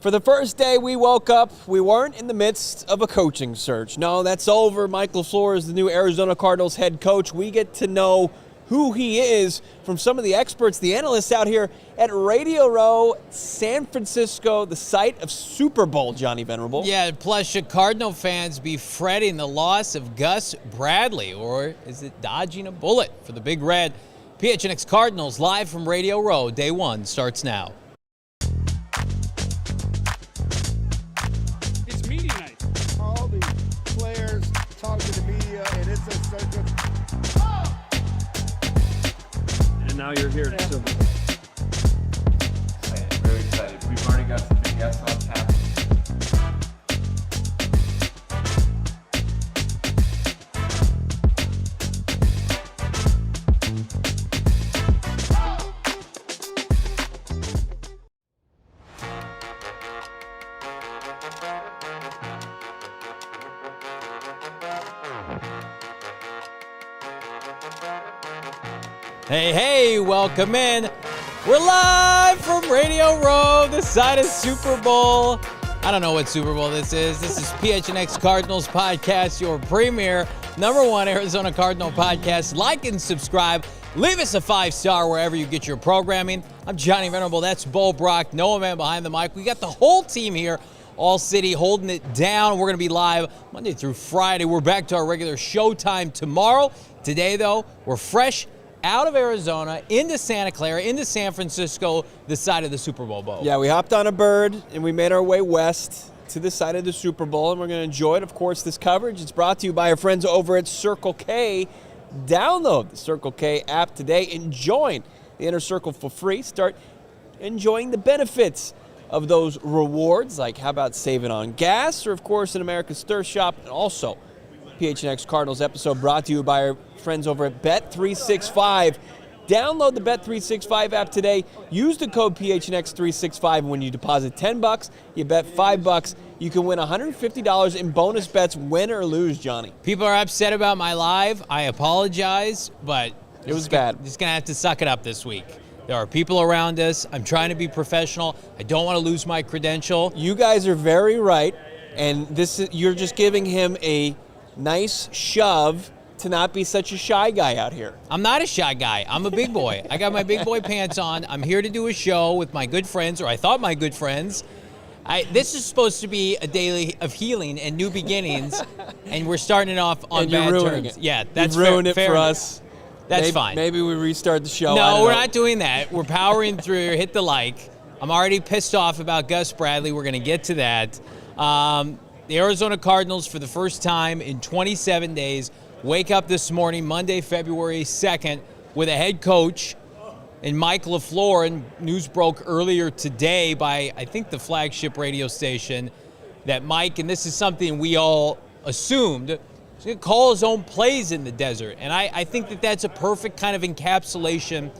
For the first day we woke up, we weren't in the midst of a coaching search. No, that's over. Mike LaFleur is the new Arizona Cardinals head coach. We get to know who he is from some of the experts, the analysts out here at Radio Row, San Francisco, the site of Super Bowl, Johnny Venerable. Yeah, plus should Cardinal fans be fretting the loss of Gus Bradley, or is it dodging a bullet for the Big Red? PHNX Cardinals live from Radio Row. Day one starts now. It's media night. All the players talk to the media, and it's a circus. And now you're here. So. Excited, very excited. We've already got some big guests on tap. Hey, welcome in. We're live from Radio Row, the side of Super Bowl. I don't know what Super Bowl this is. This is PHNX Cardinals Podcast, your premier #1 Arizona Cardinal podcast. Like and subscribe. Leave us a 5-star wherever you get your programming. I'm Johnny Venerable. That's Brack. Noah Man behind the mic. We got the whole team here. ALLCITY holding it down. We're going to be live Monday through Friday. We're back to our regular showtime tomorrow. Today, though, we're fresh out of Arizona, into Santa Clara, into San Francisco, the side of the Super Bowl boat. Yeah, we hopped on a bird and we made our way west to the side of the Super Bowl, and we're going to enjoy it. Of course, this coverage is brought to you by our friends over at Circle K. Download the Circle K app today and join the Inner Circle for free. Start enjoying the benefits of those rewards, like how about saving on gas, or of course in America's Thirst Shop, and also PHNX Cardinals episode brought to you by our friends over at Bet365. Download the Bet365 app today. Use the code PHNX365. When you deposit $10, you bet $5. You can win $150 in bonus bets, win or lose, Johnny. People are upset about my live. I apologize, but It was bad. Just going to have to suck it up this week. There are people around us. I'm trying to be professional. I don't want to lose my credential. You guys are very right, and you're just giving him a nice shove to not be such a shy guy out here. I'm not a shy guy. I'm a big boy. I got my big boy pants on. I'm here to do a show with my good friends, or I thought my good friends. This is supposed to be a day of healing and new beginnings, and we're starting it off on And you're bad ruining terms. it. Yeah, that's You've ruined fair it for enough. us. That's fine. Maybe we restart the show. No, we're not doing that. We're powering through. Hit the like. I'm already pissed off about Gus Bradley. We're going to get to that. The Arizona Cardinals, for the first time in 27 days, wake up this morning, Monday, February 2nd, with a head coach in Mike LaFleur. And news broke earlier today by, I think, the flagship radio station that Mike, and this is something we all assumed, he's going to call his own plays in the desert. And I think that that's a perfect kind of encapsulation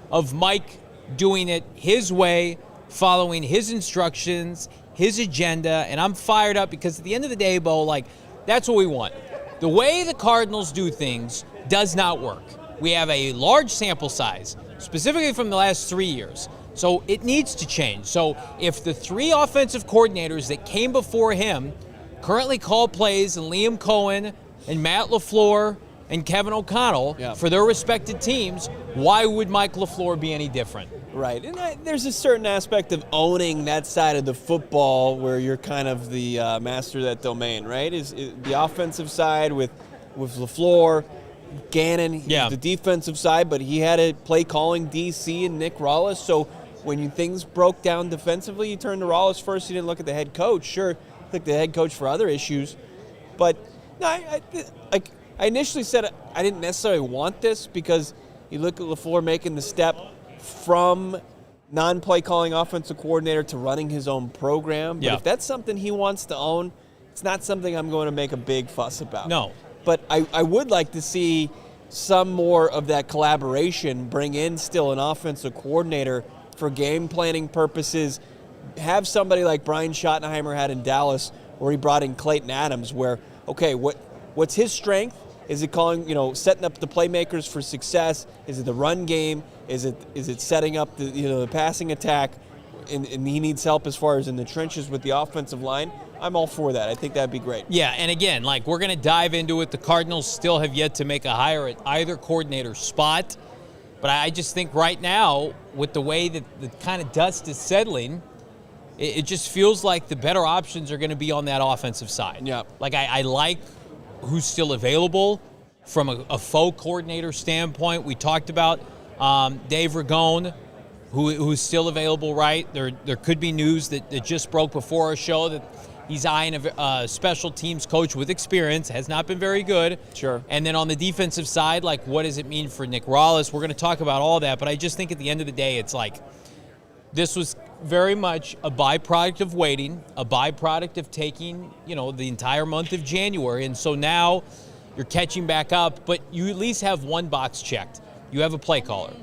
of Mike doing it his way, following his instructions, his agenda, and I'm fired up because at the end of the day, Bo, that's what we want. The way the Cardinals do things does not work. We have a large sample size, specifically from the last 3 years, so it needs to change. So if the 3 offensive coordinators that came before him currently call plays, and Liam Cohen and Matt LaFleur and Kevin O'Connell for their respected teams, why would Mike LaFleur be any different? Right, and there's a certain aspect of owning that side of the football where you're kind of the master of that domain, right? Is the offensive side with LaFleur, Gannon, the defensive side, but he had a play calling DC and Nick Rawlis. So when things broke down defensively, you turned to Rawlis first. You didn't look at the head coach. Sure, look at the head coach for other issues, but no, I initially said I didn't necessarily want this because you look at LaFleur making the step from non-play calling offensive coordinator to running his own program. But if that's something he wants to own, it's not something I'm going to make a big fuss about. No. But I would like to see some more of that collaboration, bring in still an offensive coordinator for game planning purposes, have somebody like Brian Schottenheimer had in Dallas where he brought in Clayton Adams where, okay, what's his strength? Is it setting up the playmakers for success? Is it the run game? Is it setting up the passing attack? and he needs help as far as in the trenches with the offensive line, I'm all for that. I think that'd be great. Yeah, and again, like, we're going to dive into it. The Cardinals still have yet to make a hire at either coordinator spot. But I just think right now, with the way that the kind of dust is settling, it just feels like the better options are going to be on that offensive side. Yeah. Like, I like who's still available from a faux coordinator standpoint. We talked about Dave Ragone, who's still available, right? There could be news that just broke before our show that he's eyeing a special teams coach with experience. Has not been very good. Sure. And then on the defensive side, like, what does it mean for Nick Rallis? We're going to talk about all that, but I just think at the end of the day, it's like this was very much a byproduct of waiting, a byproduct of taking, the entire month of January. And so now you're catching back up, but you at least have one box checked. You have a play caller.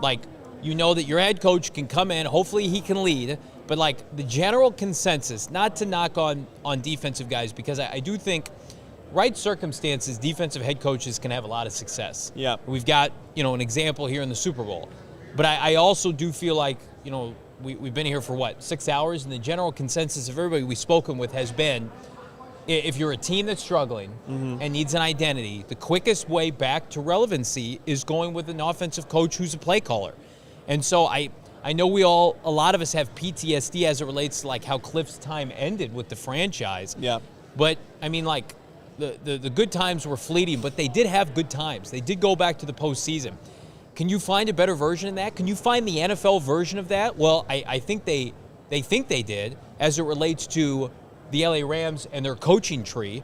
Like, you know that your head coach can come in, hopefully he can lead, but like the general consensus, not to knock on defensive guys, because I do think right circumstances, defensive head coaches can have a lot of success. Yeah. We've got, an example here in the Super Bowl. But I also do feel like, we've been here for 6 hours, and the general consensus of everybody we've spoken with has been, if you're a team that's struggling and needs an identity, the quickest way back to relevancy is going with an offensive coach who's a play caller. And so I know a lot of us have PTSD as it relates to like how Cliff's time ended with the franchise. Yeah. But I mean, like, the good times were fleeting, but they did have good times. They did go back to the postseason. Can you find a better version of that? Can you find the NFL version of that? Well, I think they think they did as it relates to the LA Rams and their coaching tree.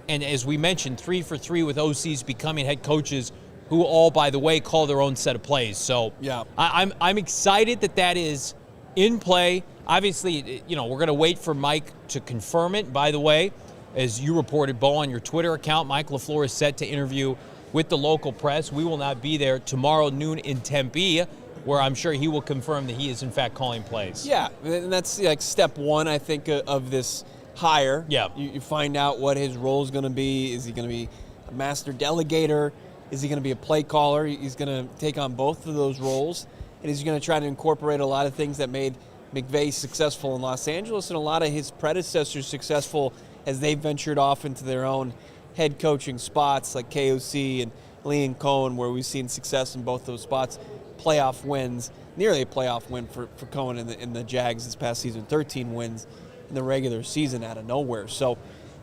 And as we mentioned, 3 for 3 with OCs becoming head coaches who all, by the way, call their own set of plays. So yeah. I'm excited that is in play. Obviously, we're going to wait for Mike to confirm it. By the way, as you reported, Bo, on your Twitter account, Mike LaFleur is set to interview with the local press. We will not be there tomorrow noon in Tempe, where I'm sure he will confirm that he is, in fact, calling plays. Yeah, and that's like step one, I think, of this hire. Yeah. You find out what his role is going to be. Is he going to be a master delegator? Is he going to be a play caller? He's going to take on both of those roles. And he's going to try to incorporate a lot of things that made McVay successful in Los Angeles and a lot of his predecessors successful as they ventured off into their own head coaching spots like KOC and Liam Cohen, where we've seen success in both those spots. Playoff wins, nearly a playoff win for Cohen in the Jags this past season, 13 wins in the regular season out of nowhere. So,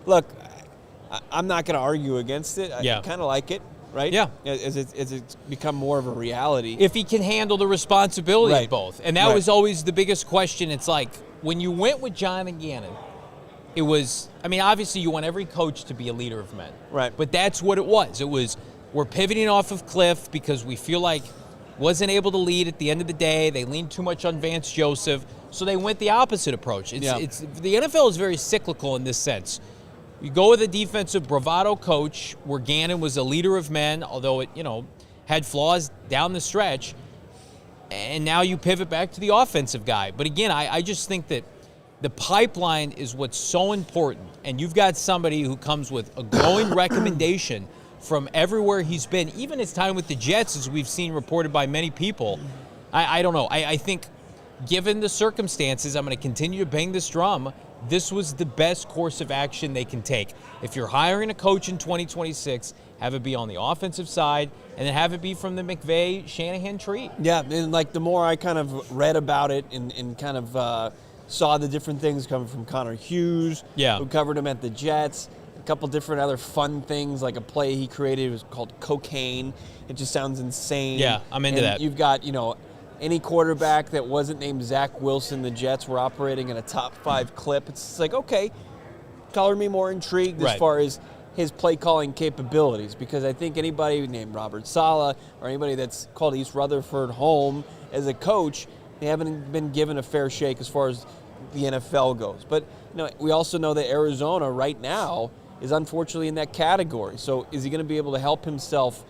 look, I'm not going to argue against it. I kind of like it, right? Yeah. As it's become more of a reality. If he can handle the responsibility Right. of both. And that was always the biggest question. It's like, when you went with Jonathan Gannon, it was, obviously you want every coach to be a leader of men. Right. But that's what it was. It was, we're pivoting off of Cliff because we feel like wasn't able to lead at the end of the day. They leaned too much on Vance Joseph. So they went the opposite approach. The NFL is very cyclical in this sense. You go with a defensive bravado coach where Gannon was a leader of men, although it, had flaws down the stretch. And now you pivot back to the offensive guy. But again, I just think that the pipeline is what's so important. And you've got somebody who comes with a glowing recommendation from everywhere he's been, even his time with the Jets, as we've seen reported by many people. I don't know. I think given the circumstances, I'm going to continue to bang this drum. This was the best course of action they can take. If you're hiring a coach in 2026, have it be on the offensive side, and then have it be from the McVay-Shanahan tree. Yeah, and like the more I kind of read about it and kind of saw the different things coming from Connor Hughes, who covered him at the Jets, a couple different other fun things, like a play he created, it was called Cocaine. It just sounds insane. Yeah, I'm into that. You've got, any quarterback that wasn't named Zach Wilson, the Jets were operating in a top 5 clip. It's just like, okay, color me more intrigued as far as his play calling capabilities, because I think anybody named Robert Saleh or anybody that's called East Rutherford home as a coach, they haven't been given a fair shake as far as the NFL goes. But we also know that Arizona right now is unfortunately in that category. So is he going to be able to help himself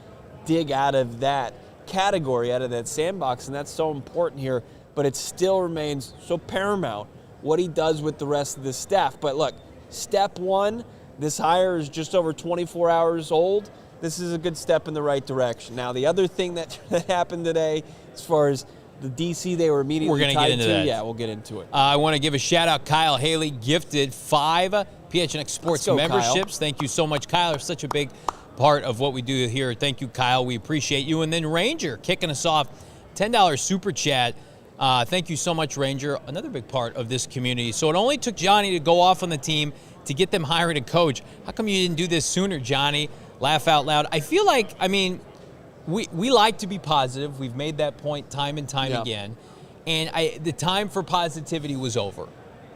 dig out of that category, out of that sandbox? And that's so important here, but it still remains so paramount what he does with the rest of the staff. But look, step one, this hire is just over 24 hours old. This is a good step in the right direction. Now, the other thing that happened today, as far as the DC they were immediately We're gonna tied get into to. that. Yeah, we'll get into it. I want to give a shout out. Kyle Haley gifted 5 PHNX Sports go, memberships. Kyle. Thank you so much, Kyle. You're such a big part of what we do here. Thank you, Kyle. We appreciate you. And then Ranger kicking us off, $10 super chat. Thank you so much, Ranger. Another big part of this community. So it only took Johnny to go off on the team to get them hiring a coach. How come you didn't do this sooner, Johnny? Laugh out loud. I feel like, I mean, we like to be positive. We've made that point time and time again. And the time for positivity was over.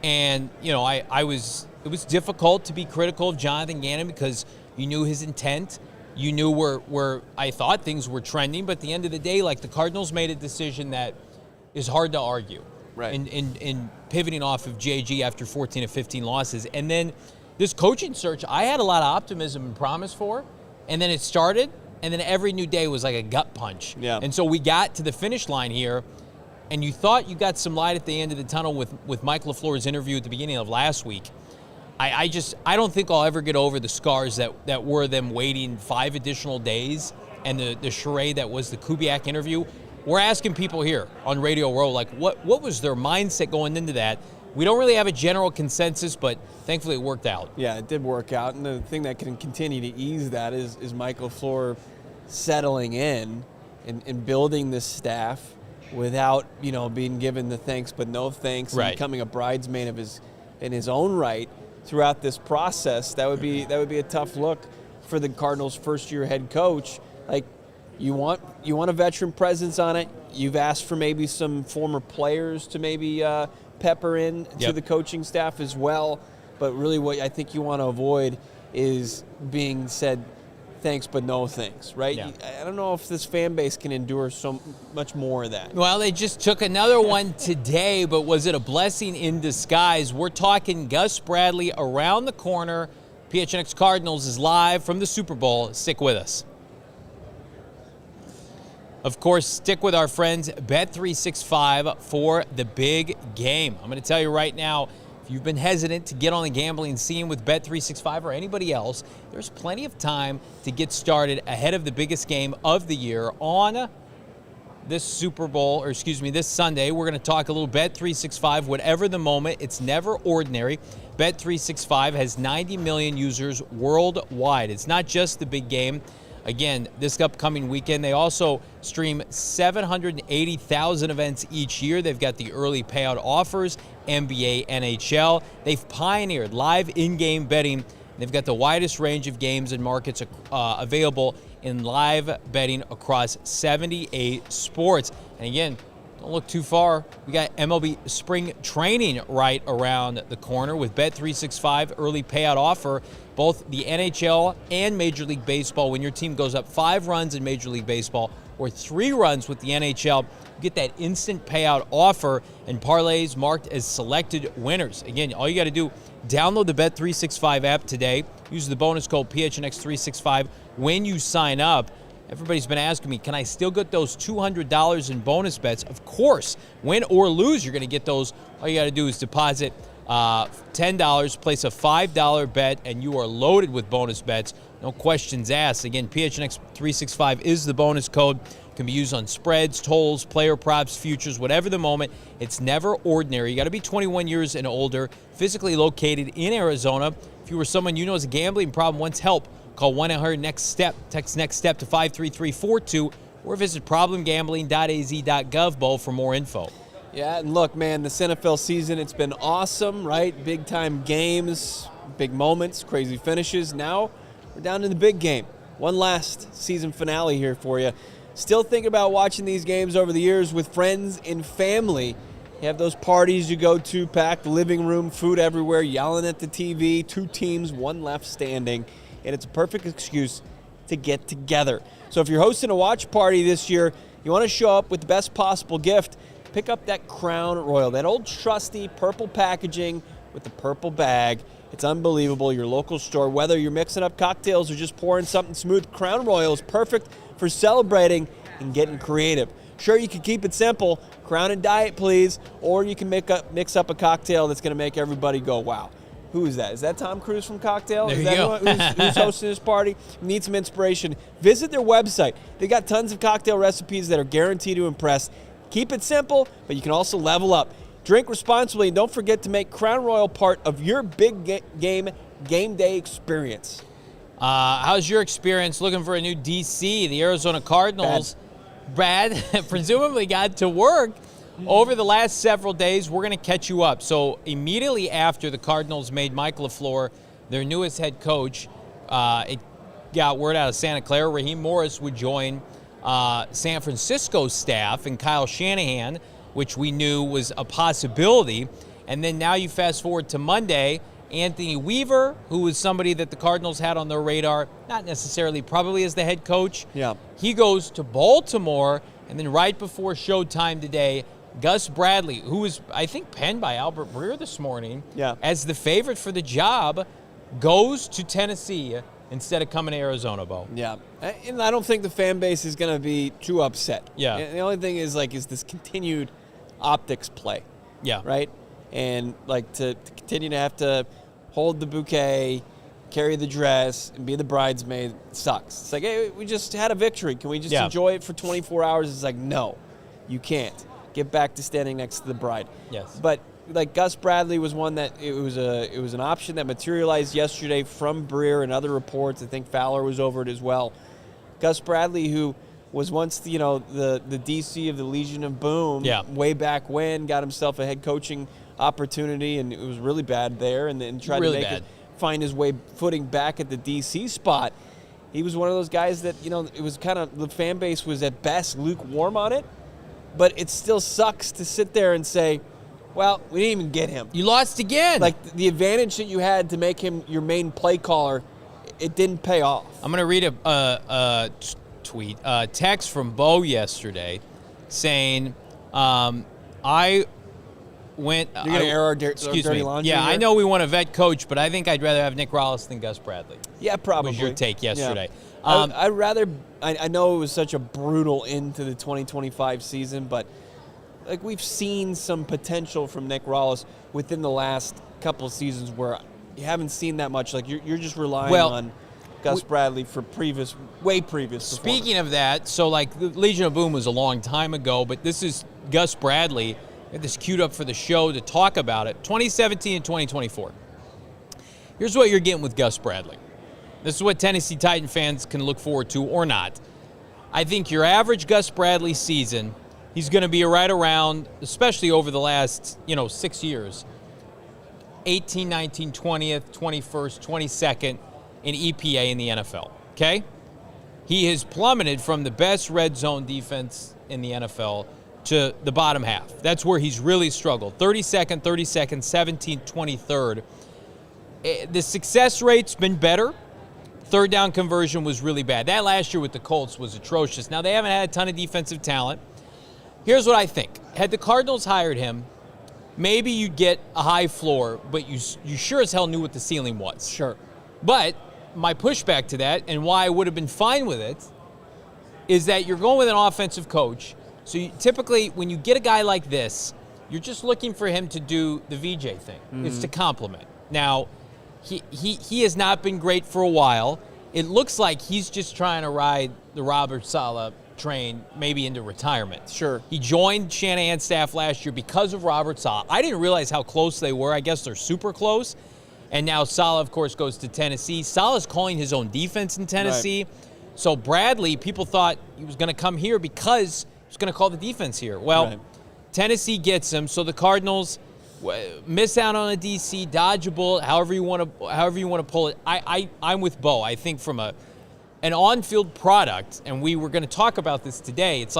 And, you know, it was difficult to be critical of Jonathan Gannon because you knew his intent. You knew where I thought things were trending. But at the end of the day, like, the Cardinals made a decision that is hard to argue. Right. In pivoting off of JG after 14 of 15 losses. And then this coaching search, I had a lot of optimism and promise for. And then it started. And then every new day was like a gut punch. Yeah. And so we got to the finish line here, and you thought you got some light at the end of the tunnel with Mike LaFleur's interview at the beginning of last week. I don't think I'll ever get over the scars that were them waiting 5 additional days and the charade that was the Kubiak interview. We're asking people here on Radio Row, like, what was their mindset going into that? We don't really have a general consensus, but thankfully it worked out. Yeah, it did work out. And the thing that can continue to ease that is Michael LaFleur settling in and building this staff without, you know, being given the thanks but no thanks, and becoming a bridesmaid in his own right throughout this process. That would be a tough look for the Cardinals' first-year head coach. Like, you want a veteran presence on it. You've asked for maybe some former players to maybe pepper in to the coaching staff as well. But really what I think you want to avoid is being said thanks but no thanks, right? Yeah. I don't know if this fan base can endure so much more of that. Well, they just took another one today, but was it a blessing in disguise? We're talking Gus Bradley around the corner. PHNX Cardinals is live from the Super Bowl. Stick with us. Of course, stick with our friends Bet365 for the big game. I'm going to tell you right now, if you've been hesitant to get on the gambling scene with Bet365 or anybody else, there's plenty of time to get started ahead of the biggest game of the year on this Super Bowl, this Sunday. We're going to talk a little Bet365, whatever the moment. It's never ordinary. Bet365 has 90 million users worldwide. It's not just the big game. Again, this upcoming weekend, they also stream 780,000 events each year. They've got the early payout offers, NBA, NHL. They've pioneered live in-game betting. They've got the widest range of games and markets available in live betting across 78 sports. And again, don't look too far. We got MLB spring training right around the corner with Bet365 early payout offer. Both the NHL and Major League Baseball, when your team goes up 5 runs in Major League Baseball or 3 runs with the NHL, you get that instant payout offer and parlays marked as selected winners. Again, all you got to do, download the Bet365 app today. Use the bonus code PHNX365 when you sign up. Everybody's been asking me, can I still get those $200 in bonus bets? Of course. Win or lose, you're going to get those. All you got to do is deposit $10, place a $5 bet, and you are loaded with bonus bets. No questions asked. Again, PHNX 365 is the bonus code. It can be used on spreads, totals, player props, futures, whatever the moment. It's never ordinary. You got to be 21 years and older, physically located in Arizona. If you or someone you know has a gambling problem, wants help, call 1-800-NEXT-STEP. Text NEXT STEP to 53342 or visit problemgambling.az.gov for more info. Yeah, and look, man, this NFL season, it's been awesome, right? Big-time games, big moments, crazy finishes. Now we're down to the big game. One last season finale here for you. Still thinking about watching these games over the years with friends and family. You have those parties you go to, packed living room, food everywhere, yelling at the TV, 2 teams, 1 left standing. And it's a perfect excuse to get together. So if you're hosting a watch party this year, you want to show up with the best possible gift, pick up that Crown Royal, that old trusty purple packaging with the purple bag. It's unbelievable. Your local store, whether you're mixing up cocktails or just pouring something smooth, Crown Royal is perfect for celebrating and getting creative. Sure, you can keep it simple, Crown and Diet, please, or you can mix up a cocktail that's going to make everybody go, wow. Who is that? Is that Tom Cruise from Cocktail? There Is you that go. who's hosting this party? Need some inspiration? Visit their website. They got tons of cocktail recipes that are guaranteed to impress. Keep it simple, but you can also level up. Drink responsibly, and don't forget to make Crown Royal part of your big game day experience. How's your experience looking for a new DC? The Arizona Cardinals, Brad, presumably got to work over the last several days. We're going to catch you up. So immediately after the Cardinals made Mike LaFleur their newest head coach, it got word out of Santa Clara Raheem Morris would join San Francisco staff and Kyle Shanahan, which we knew was a possibility. And then now you fast forward to Monday, Anthony Weaver, who was somebody that the Cardinals had on their radar, not necessarily probably as the head coach. Yeah. He goes to Baltimore, and then right before showtime today, Gus Bradley, who was, I think, penned by Albert Breer this morning as the favorite for the job, goes to Tennessee instead of coming to Arizona, Bo. Yeah, and I don't think the fan base is going to be too upset. Yeah. And the only thing is this continued optics play. Yeah. Right? And, to continue to have to hold the bouquet, carry the dress, and be the bridesmaid sucks. It's like, hey, we just had a victory. Can we just enjoy it for 24 hours? It's like, no, you can't. Get back to standing next to the bride. Yes. But Gus Bradley was one that it was an option that materialized yesterday from Breer and other reports. I think Fowler was over it as well. Gus Bradley, who was once the DC of the Legion of Boom, way back when, got himself a head coaching opportunity, and it was really bad there, and then tried to find his footing back at the DC spot. He was one of those guys that it was kind of, the fan base was at best lukewarm on it, but it still sucks to sit there and say, well, we didn't even get him. You lost again. The advantage that you had to make him your main play caller, it didn't pay off. I'm going to read a text from Bo yesterday saying, I went. You're going to air our dirty laundry. Yeah, here? I know we want a vet coach, but I think I'd rather have Nick Rollis than Gus Bradley. Yeah, probably. Was your take yesterday? Yeah. I'd rather. I know it was such a brutal end to the 2025 season, but we've seen some potential from Nick Rollis within the last couple of seasons where you haven't seen that much. You're just relying on Gus Bradley for way previous. Speaking of that, so the Legion of Boom was a long time ago, but this is Gus Bradley. I had this queued up for the show to talk about it. 2017 and 2024. Here's what you're getting with Gus Bradley. This is what Tennessee Titan fans can look forward to or not. I think your average Gus Bradley season, he's going to be right around, especially over the last 6 years, 18, 19, 20th, 21st, 22nd in EPA in the NFL. Okay? He has plummeted from the best red zone defense in the NFL to the bottom half. That's where he's really struggled. 32nd, 17th, 23rd. The success rate's been better. Third down conversion was really bad. That last year with the Colts was atrocious. Now, they haven't had a ton of defensive talent. Here's what I think. Had the Cardinals hired him, maybe you'd get a high floor, but you sure as hell knew what the ceiling was. Sure. But my pushback to that, and why I would have been fine with it, is that you're going with an offensive coach. So typically, when you get a guy like this, you're just looking for him to do the VJ thing. Mm-hmm. It's to compliment. Now, he has not been great for a while. It looks like he's just trying to ride the Robert Saleh train maybe into retirement. Sure. He joined Shanahan's staff last year because of Robert Saleh. I didn't realize how close they were. I guess they're super close. And now Saleh, of course, goes to Tennessee. Saleh's calling his own defense in Tennessee. Right. So Bradley, people thought he was going to come here because he was going to call the defense here. Well, Tennessee gets him. So the Cardinals miss out on a DC, dodge a bullet, however you want to pull it. I'm with Bo. I think from an on-field product, and we were going to talk about this today, it's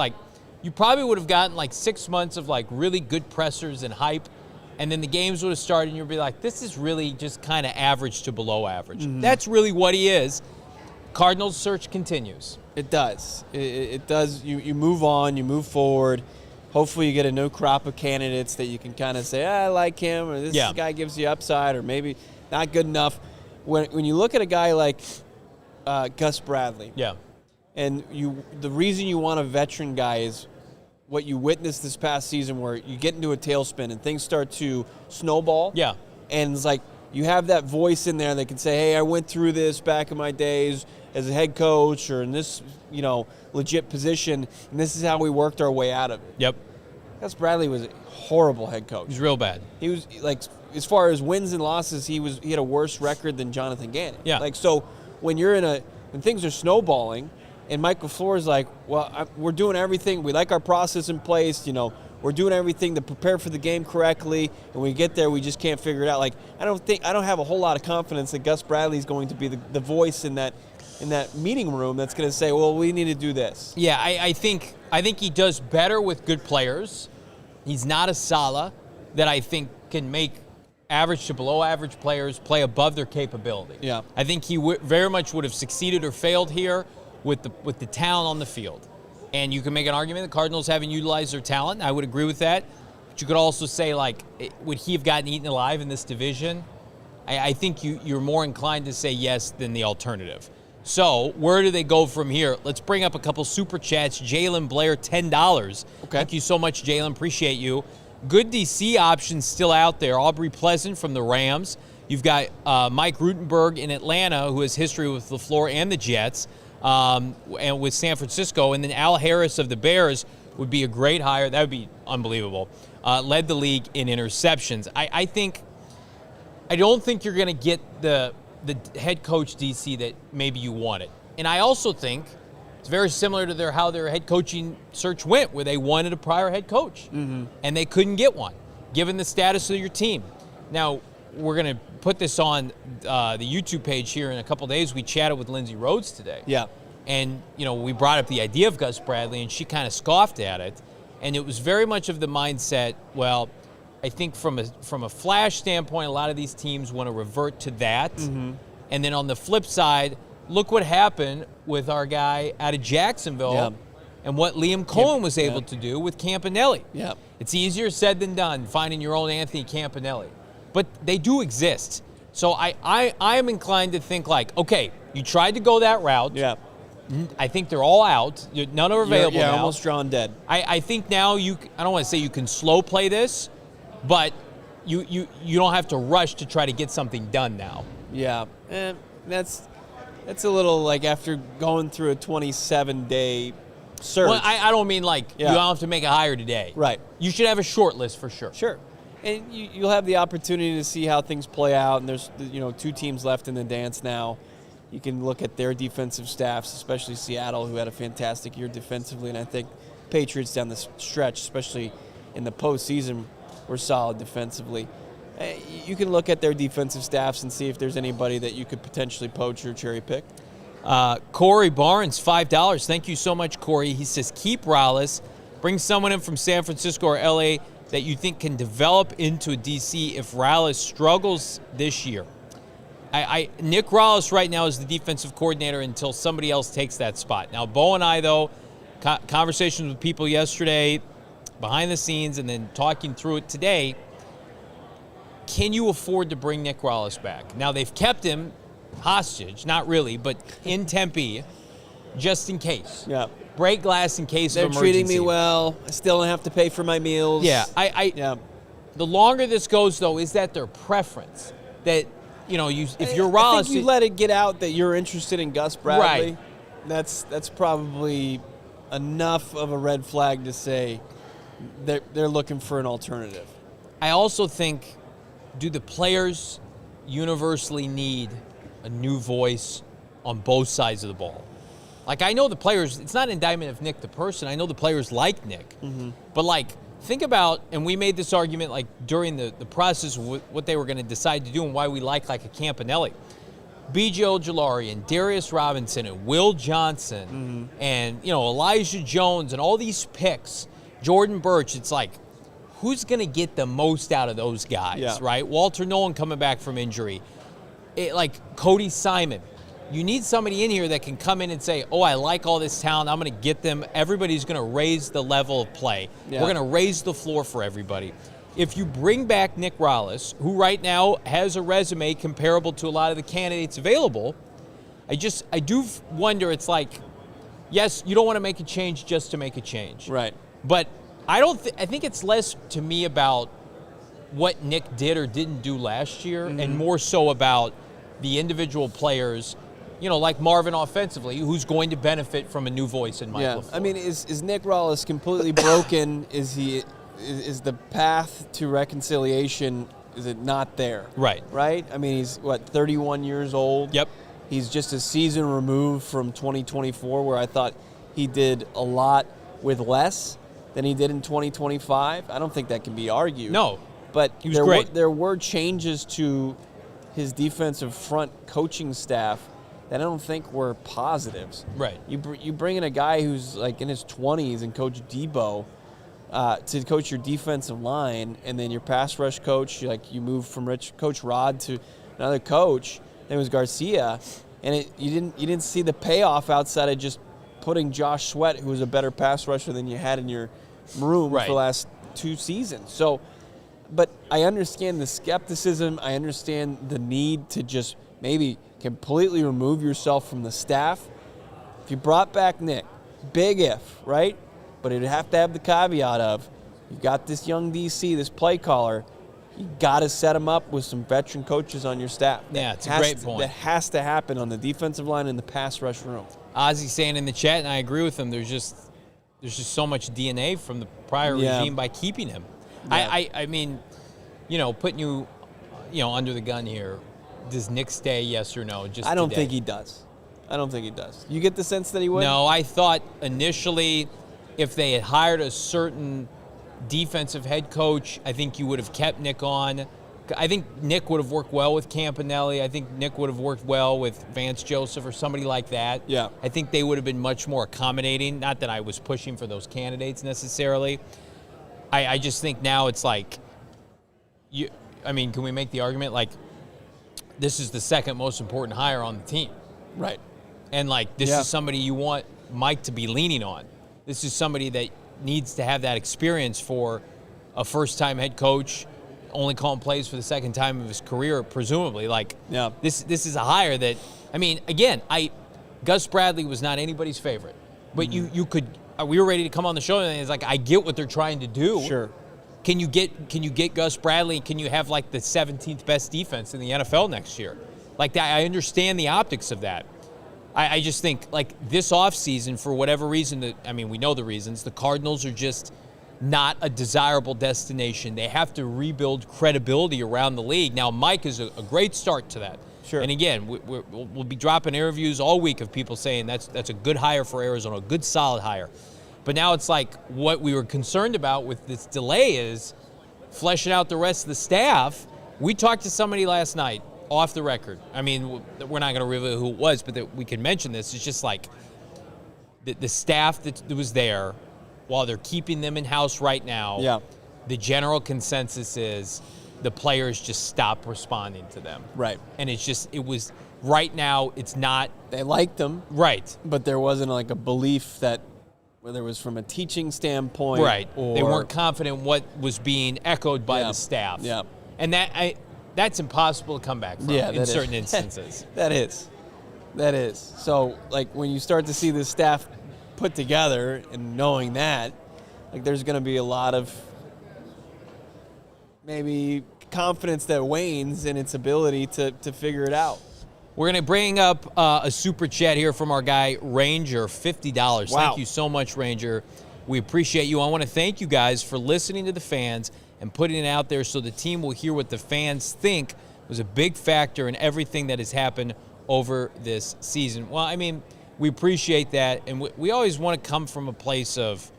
you probably would have gotten 6 months of really good pressers and hype, and then the games would have started and you'd be like, this is really just kind of average to below average. Mm-hmm. That's really what he is. Cardinals search continues. It does. It does. You move on, you move forward. Hopefully you get a new crop of candidates that you can kind of say, I like him, or this guy gives you upside, or maybe not good enough. When you look at a guy like Gus Bradley, and the reason you want a veteran guy is what you witnessed this past season, where you get into a tailspin and things start to snowball. Yeah. And it's you have that voice in there that can say, hey, I went through this back in my days as a head coach or in this, legit position, and this is how we worked our way out of it. Yep. Gus Bradley was a horrible head coach. He's real bad. He was like, as far as wins and losses, he had a worse record than Jonathan Gannon. Yeah. Like, so when when things are snowballing, and Mike LaFleur is like, well, we're doing everything. We like our process in place. You know, we're doing everything to prepare for the game correctly. And when we get there, we just can't figure it out. Like, I don't have a whole lot of confidence that Gus Bradley is going to be the voice in that meeting room that's going to say, well, we need to do this. Yeah, I think he does better with good players. He's not a Salah that I think can make average to below average players play above their capability. Yeah. I think he very much would have succeeded or failed here with the talent on the field. And you can make an argument the Cardinals haven't utilized their talent. I would agree with that. But you could also say, like, would he have gotten eaten alive in this division? I think you're more inclined to say yes than the alternative. So where do they go from here? Let's bring up a couple super chats. Jalen Blair, $10. Okay. Thank you so much, Jalen. Appreciate you. Good DC options still out there. Aubrey Pleasant from the Rams. You've got Mike Rutenberg in Atlanta, who has history with LaFleur and the Jets, and with San Francisco. And then Al Harris of the Bears would be a great hire. That would be unbelievable. Led the league in interceptions. I don't think you're going to get the head coach DC that maybe you wanted. And I also think it's very similar to how their head coaching search went, where they wanted a prior head coach, and they couldn't get one, given the status of your team. Now, we're going to put this on the YouTube page here in a couple days. We chatted with Lindsay Rhodes today. Yeah. And, we brought up the idea of Gus Bradley, and she kind of scoffed at it. And it was very much of the mindset, well, I think from a flash standpoint, a lot of these teams want to revert to that. And then on the flip side, look what happened with our guy out of Jacksonville and what Liam Cohen was able to do with Campanelli. Yeah. It's easier said than done, finding your own Anthony Campanelli. But they do exist. So I am inclined to think like, okay, you tried to go that route. Yeah. I think they're all out. None are available now. Almost drawn dead. I think now I don't want to say you can slow play this, but you don't have to rush to try to get something done now. Yeah, that's a little like after going through a 27-day search. Well, I don't mean like you don't have to make a hire today. Right. You should have a short list for sure. Sure. And you'll have the opportunity to see how things play out, and there's 2 teams left in the dance now. You can look at their defensive staffs, especially Seattle, who had a fantastic year defensively, and I think Patriots down the stretch, especially in the postseason, were solid defensively. You can look at their defensive staffs and see if there's anybody that you could potentially poach or cherry pick. Corey Barnes, $5. Thank you so much, Corey. He says, keep Rallis. Bring someone in from San Francisco or L.A. that you think can develop into a DC if Rallis struggles this year. Nick Rallis right now is the defensive coordinator until somebody else takes that spot. Now, Bo and I, though, conversations with people yesterday, behind the scenes, and then talking through it today, can you afford to bring Nick Rallis back? Now, they've kept him hostage, not really, but in Tempe, just in case. Yeah. Break glass in case They're of emergency. treating me well. I still don't have to pay for my meals. Yeah. The longer this goes, though, is that their preference? That, if you're Rallis... I think you let it get out that you're interested in Gus Bradley. Right. That's probably enough of a red flag to say they're looking for an alternative. I also think, do the players universally need a new voice on both sides of the ball? Like, I know the players, it's not an indictment of Nick the person. I know the players like Nick. But, think about, and we made this argument, during the process of what they were going to decide to do and why we like a Campanelli. B.J. Ojolari and Darius Robinson and Will Johnson and, Elijah Jones and all these picks, Jordan Birch, it's like, who's going to get the most out of those guys, right? Walter Nolan coming back from injury. Cody Simon. You need somebody in here that can come in and say, oh, I like all this talent. I'm going to get them. Everybody's going to raise the level of play. Yeah. We're going to raise the floor for everybody. If you bring back Nick Rallis, who right now has a resume comparable to a lot of the candidates available, I do wonder, it's like, yes, you don't want to make a change just to make a change. Right. But I think it's less to me about what Nick did or didn't do last year and more so about the individual players, like Marvin offensively, who's going to benefit from a new voice in Mike LaFleur. I mean, is Nick Rallis completely broken? Is is the path to reconciliation, is it not there? Right. Right? I mean, he's, 31 years old? Yep. He's just a season removed from 2024, where I thought he did a lot with less than he did in 2025. I don't think that can be argued. No. But he was great. There were changes to his defensive front coaching staff that I don't think were positives. Right. You bring in a guy who's like in his 20s and Coach Debo to coach your defensive line, and then your pass rush coach, you move from Coach Rod to another coach. It was Garcia, and you didn't see the payoff outside of just putting Josh Sweat, who was a better pass rusher than you had in your room for the last 2 seasons. So, but I understand the skepticism. I understand the need to just maybe completely remove yourself from the staff. If you brought back Nick, big if, right? But it'd have to have the caveat of, you've got this young DC, this play caller, you got to set him up with some veteran coaches on your staff. Yeah, it's a great point. That has to happen on the defensive line and the pass rush room. Ozzy's saying in the chat, and I agree with him, there's just so much DNA from the prior regime by keeping him. Yeah. I mean, putting you, under the gun here, does Nick stay, yes or no? I don't think he does. You get the sense that he would? No, I thought initially if they had hired a certain defensive head coach, I think you would have kept Nick on. I think Nick would have worked well with Campanelli. I think Nick would have worked well with Vance Joseph or somebody like that. Yeah. I think they would have been much more accommodating. Not that I was pushing for those candidates necessarily. I just think now it's like, can we make the argument like this is the second most important hire on the team? Right. And this is somebody you want Mike to be leaning on. This is somebody that needs to have that experience for a first-time head coach, only calling plays for the second time of his career, presumably. This is a hire that, Gus Bradley was not anybody's favorite, but you could. We were ready to come on the show, and it's like I get what they're trying to do. Sure. Can you get Gus Bradley? Can you have the 17th best defense in the NFL next year? Like that, I understand the optics of that. I just think this offseason, for whatever reason, we know the reasons, the Cardinals are just not a desirable destination. They have to rebuild credibility around the league. Now, Mike is a great start to that. Sure. And again, we'll be dropping interviews all week of people saying that's a good hire for Arizona, a good solid hire. But now it's what we were concerned about with this delay is fleshing out the rest of the staff. We talked to somebody last night off the record. We're not going to reveal who it was, but that we can mention this. It's just the staff that was there, while they're keeping them in-house right now, the general consensus is the players just stop responding to them. Right. And right now, it's not. They liked them. Right. But there wasn't a belief that, whether it was from a teaching standpoint. Right. Or they weren't confident what was being echoed by the staff. Yeah. And that's impossible to come back from in certain instances. That is. So, when you start to see the staff put together and knowing that, there's going to be a lot of maybe confidence that wanes in its ability to figure it out. We're going to bring up a super chat here from our guy, Ranger, $50. Wow. Thank you so much, Ranger. We appreciate you. I want to thank you guys for listening to the fans and putting it out there so the team will hear what the fans think was a big factor in everything that has happened over this season. Well, we appreciate that, and we always want to come from a place of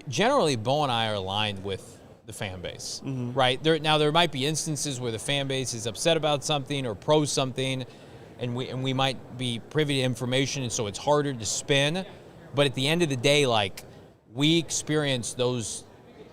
generally Bo and I are aligned with the fan base, right? There might be instances where the fan base is upset about something or pro something, and we might be privy to information, and so it's harder to spin. But at the end of the day, we experienced those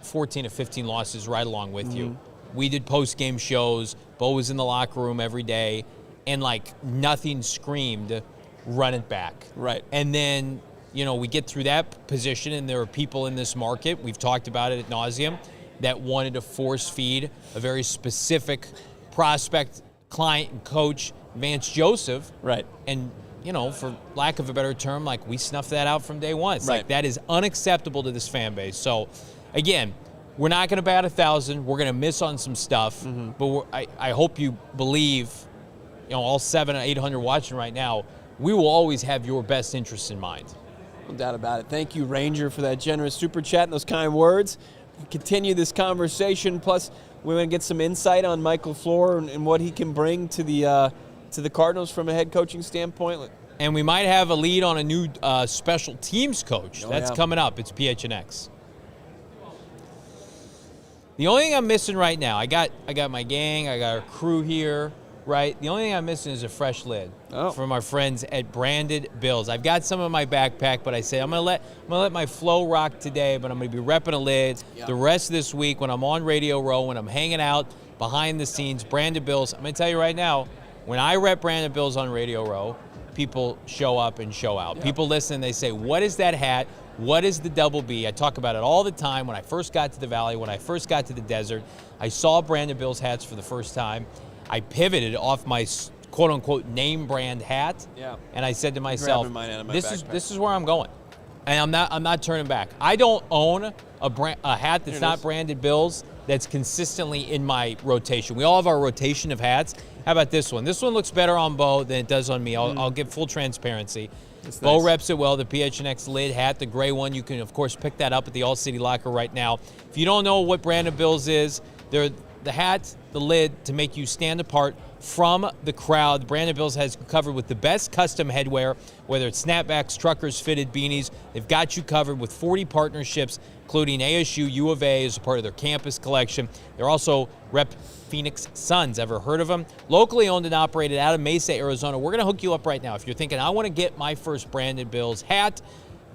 14 to 15 losses right along with you. We did post-game shows. Bo was in the locker room every day, and nothing screamed, run it back. Right. And then, we get through that position, and there are people in this market, we've talked about it ad nauseum, that wanted to force feed a very specific prospect, client, and coach, Vance Joseph. Right. And, for lack of a better term, we snuffed that out from day one. It's right. that is unacceptable to this fan base. So, again, we're not going to bat 1,000. We're going to miss on some stuff. But I hope you believe, all 700 or 800 watching right now, we will always have your best interests in mind. No doubt about it. Thank you, Ranger, for that generous super chat and those kind words. continue this conversation. Plus, we're going to get some insight on Michael LaFleur and what he can bring to the Cardinals from a head coaching standpoint. And we might have a lead on a new special teams coach. That's coming up. It's PHNX. The only thing I'm missing right now, I got my gang, I got our crew here, right? The only thing I'm missing is a fresh lid from our friends at Branded Bills. I've got some in my backpack, but I say I'm gonna let my flow rock today, but I'm gonna be repping a lid the rest of this week when I'm on Radio Row, when I'm hanging out behind the scenes. Branded Bills. I'm gonna tell you right now, when I rep Branded Bills on Radio Row, people show up and show out. People listen, they say, what is that hat? What is the double B? I talk about it all the time. When I first got to the Valley, when I first got to the desert, I saw Branded Bills hats for the first time. I pivoted off my quote-unquote name brand hat, and I said to myself, this is where I'm going. And I'm not turning back. I don't own a hat that's not Branded Bills that's consistently in my rotation. We all have our rotation of hats. How about this one? This one looks better on Bo than it does on me. I'll give full transparency. Bo reps it well, the PHNX lid hat, the gray one. You can, of course, pick that up at the ALLCITY locker right now. If you don't know what Branded Bills is, they're the hat, the lid, to make you stand apart from the crowd. Branded Bills has you covered with the best custom headwear, whether it's snapbacks, truckers, fitted beanies. They've got you covered with 40 partnerships, including ASU, U of A as a part of their campus collection. They're also rep Phoenix Suns. Ever heard of them? Locally owned and operated out of Mesa, Arizona. We're going to hook you up right now. If you're thinking, I want to get my first Branded Bills hat,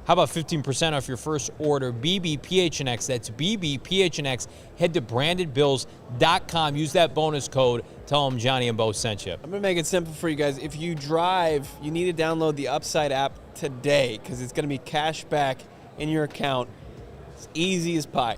how about 15% off your first order? BBPHNX, that's BBPHNX. Head to brandedbills.com. Use that bonus code. Tell them Johnny and Bo sent you. I'm going to make it simple for you guys. If you drive, you need to download the Upside app today because it's going to be cash back in your account. It's easy as pie.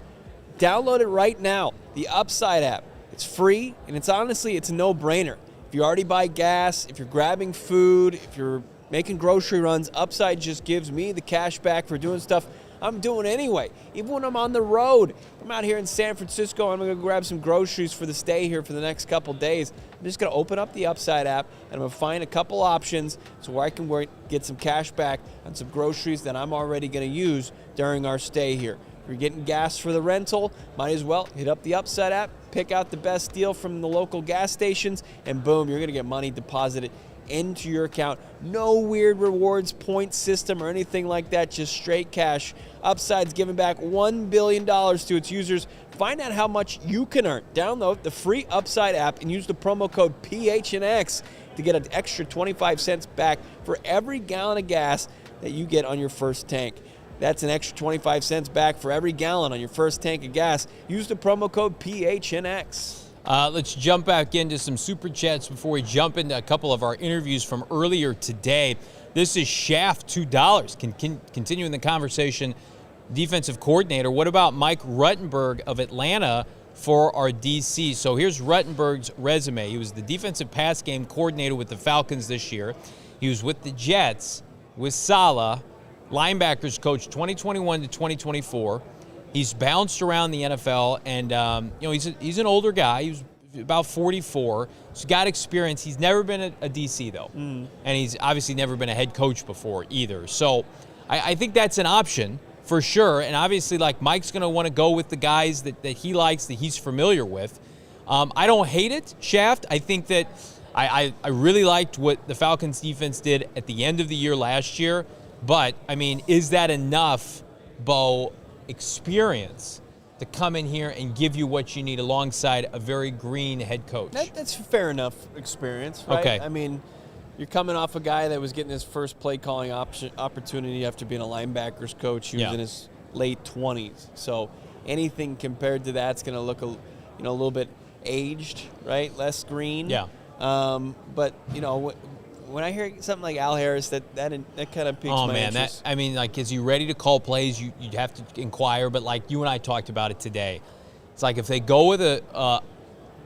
Download it right now, the Upside app. It's free, and it's honestly, it's a no-brainer. If you already buy gas, if you're grabbing food, if you're making grocery runs, Upside just gives me the cash back for doing stuff I'm doing anyway. Even when I'm on the road, I'm out here in San Francisco, I'm going to go grab some groceries for the stay here for the next couple days. I'm just going to open up the Upside app, and I'm going to find a couple options so where I can get some cash back on some groceries that I'm already going to use during our stay here. If you're getting gas for the rental, might as well hit up the Upside app, pick out the best deal from the local gas stations, and boom, you're going to get money deposited into your account. No weird rewards point system or anything like that, just straight cash. Upside's giving back $1 billion to its users. Find out how much you can earn. Download the free Upside app and use the promo code PHNX to get an extra 25 cents back for every gallon of gas that you get on your first tank. That's an extra 25 cents back for every gallon on your first tank of gas. Use the promo code PHNX. Let's jump back into some Super Chats before we jump into a couple of our interviews from earlier today. This is Shaft, $2. Continuing the conversation, defensive coordinator. What about Mike Ruttenberg of Atlanta for our DC? So here's Ruttenberg's resume. He was the defensive pass game coordinator with the Falcons this year. He was with the Jets, with Saleh, linebackers coach 2021 to 2024. He's bounced around the NFL, and he's an older guy. He's about 44. He's got experience. He's never been a DC, though. And he's obviously never been a head coach before either. So I think that's an option for sure. And obviously, like, Mike's going to want to go with the guys that he likes, that he's familiar with. I don't hate it, Shaft. I think that I really liked what the Falcons defense did at the end of the year last year. But, I mean, is that enough, Bo, experience to come in here and give you what you need alongside a very green head coach? That's fair enough experience, right? Okay. I mean, you're coming off a guy that was getting his first play calling opportunity after being a linebackers coach. He was in his late 20s. So anything compared to that's going to look a little bit aged, right? Less green. Yeah. But when I hear something like Al Harris, that kind of piques my interest. Is he ready to call plays? You'd have to inquire, but like you and I talked about it today, it's like if they go with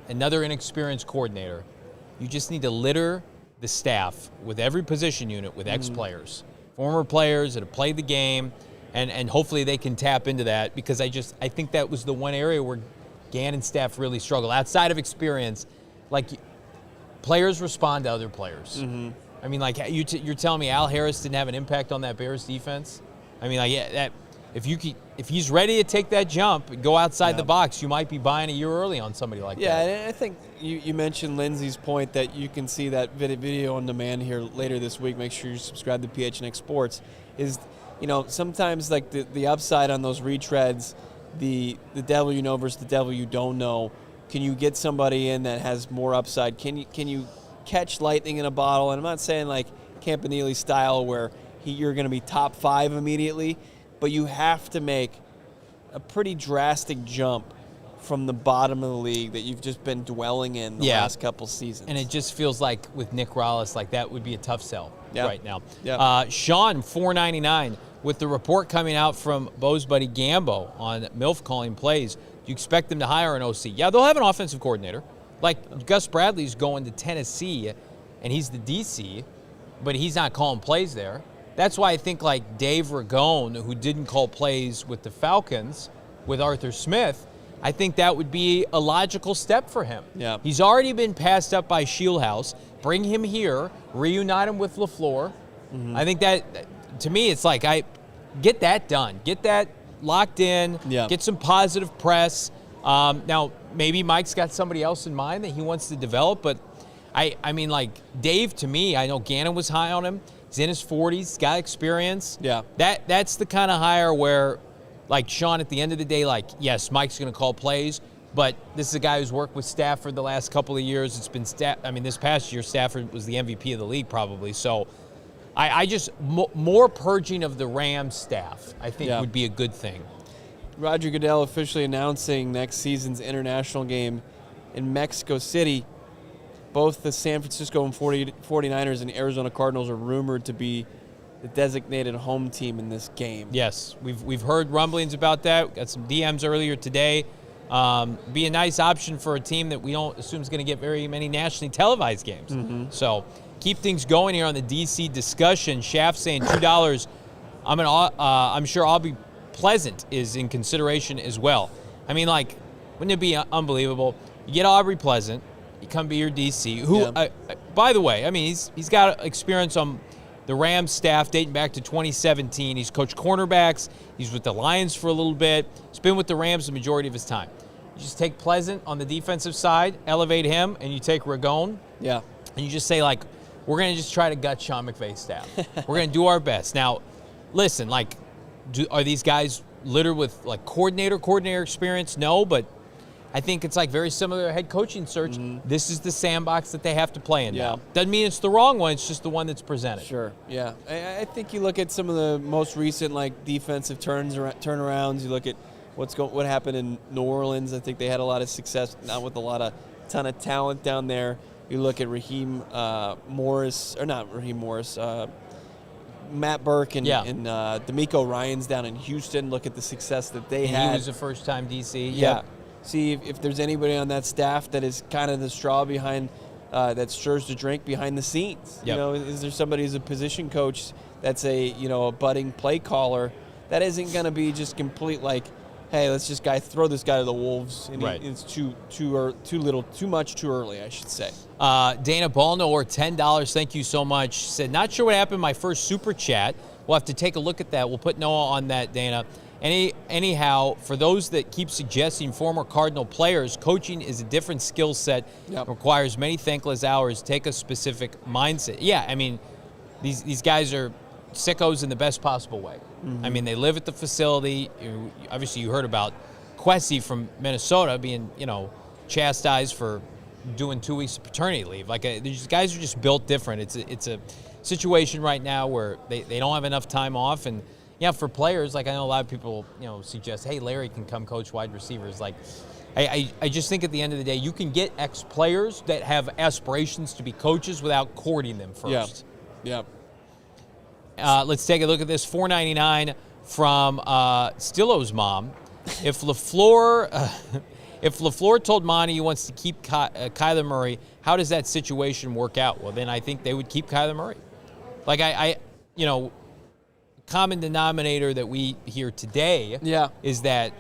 another inexperienced coordinator, you just need to litter the staff with every position unit with ex-players, former players that have played the game, and hopefully they can tap into that, because I think that was the one area where Gannon's staff really struggled. Outside of experience, like, players respond to other players. I mean, like, you're telling me Al Harris didn't have an impact on that Bears defense? I mean, like, if he's ready to take that jump and go outside the box, you might be buying a year early on somebody like that. Yeah, and I think you mentioned Lindsey's point that you can see that video on demand here later this week. Make sure you subscribe to PHNX Sports. Is, sometimes like the upside on those retreads, the devil you know versus the devil you don't know. Can you get somebody in that has more upside? Can you catch lightning in a bottle? And I'm not saying like Campanile style where you're going to be top 5 immediately, but you have to make a pretty drastic jump from the bottom of the league that you've just been dwelling in the last couple seasons. And it just feels like with Nick Rallis, like that would be a tough sell right now. Yeah. Sean, $4.99, with the report coming out from Bo's buddy Gambo on MILF calling plays, do you expect them to hire an OC? Yeah, they'll have an offensive coordinator. Like Gus Bradley's going to Tennessee, and he's the DC, but he's not calling plays there. That's why I think like Dave Ragone, who didn't call plays with the Falcons, with Arthur Smith, I think that would be a logical step for him. Yeah. He's already been passed up by Shieldhouse. Bring him here, reunite him with LaFleur. Mm-hmm. I think that, to me, it's like get that done. Get that locked in. Yeah. Get some positive press. Now, maybe Mike's got somebody else in mind that he wants to develop, but I mean, like, Dave, to me, I know Gannon was high on him. He's in his 40s. He's got experience. Yeah. That's the kind of hire where, like, Sean, at the end of the day, like, yes, Mike's going to call plays, but this is a guy who's worked with Stafford the last couple of years. It's been this past year, Stafford was the MVP of the league probably. So I just more purging of the Rams staff, I think, would be a good thing. Roger Goodell officially announcing next season's international game in Mexico City. Both the San Francisco and 49ers and Arizona Cardinals are rumored to be the designated home team in this game. Yes, we've heard rumblings about that. Got some DMs earlier today. Be a nice option for a team that we don't assume is going to get very many nationally televised games. Mm-hmm. So keep things going here on the DC discussion. Shaft saying $2. I'm sure I'll be pleasant is in consideration as well. I mean, like, wouldn't it be unbelievable? You get Aubrey Pleasant, you come be your DC, who, by the way, I mean, he's got experience on the Rams staff dating back to 2017. He's coached cornerbacks. He's with the Lions for a little bit. He's been with the Rams the majority of his time. You just take Pleasant on the defensive side, elevate him, and you take Ragone. Yeah. And you just say, like, we're going to just try to gut Sean McVay's staff. We're going to do our best. Now, listen, like, are these guys littered with, like, coordinator experience? No, but I think it's like very similar to a head coaching search. Mm-hmm. This is the sandbox that they have to play in now. Doesn't mean it's the wrong one. It's just the one that's presented. Sure, yeah. I think you look at some of the most recent like defensive turnarounds. You look at what happened in New Orleans. I think they had a lot of success, not with ton of talent down there. You look at Matt Burke and D'Amico Ryans down in Houston. Look at the success that they had. He was a first-time DC. Yeah. See if there's anybody on that staff that is kind of the straw behind, that stirs the drink behind the scenes. Yep. Is there somebody who's a position coach that's a budding play caller that isn't going to be just complete like, hey, let's just throw this guy to the wolves. And it's too much too early, I should say. Dana Ballnor, $10. Thank you so much. Said, not sure what happened in my first super chat. We'll have to take a look at that. We'll put Noah on that, Dana. Anyhow, for those that keep suggesting former Cardinal players, coaching is a different skill set. Yep. Requires many thankless hours. Take a specific mindset. Yeah, I mean, these guys are sickos in the best possible way. Mm-hmm. I mean, they live at the facility. Obviously, you heard about Kwesi from Minnesota being, chastised for doing 2 weeks of paternity leave. Like, these guys are just built different. It's a situation right now where they don't have enough time off. And, yeah, for players, like I know a lot of people, suggest, hey, Larry can come coach wide receivers. Like, I just think at the end of the day, you can get ex-players that have aspirations to be coaches without courting them first. Yeah. Let's take a look at this. $4.99 from Stillo's mom. If LaFleur told Monty he wants to keep Kyler Murray, how does that situation work out? Well, then I think they would keep Kyler Murray. Like common denominator that we hear today is that,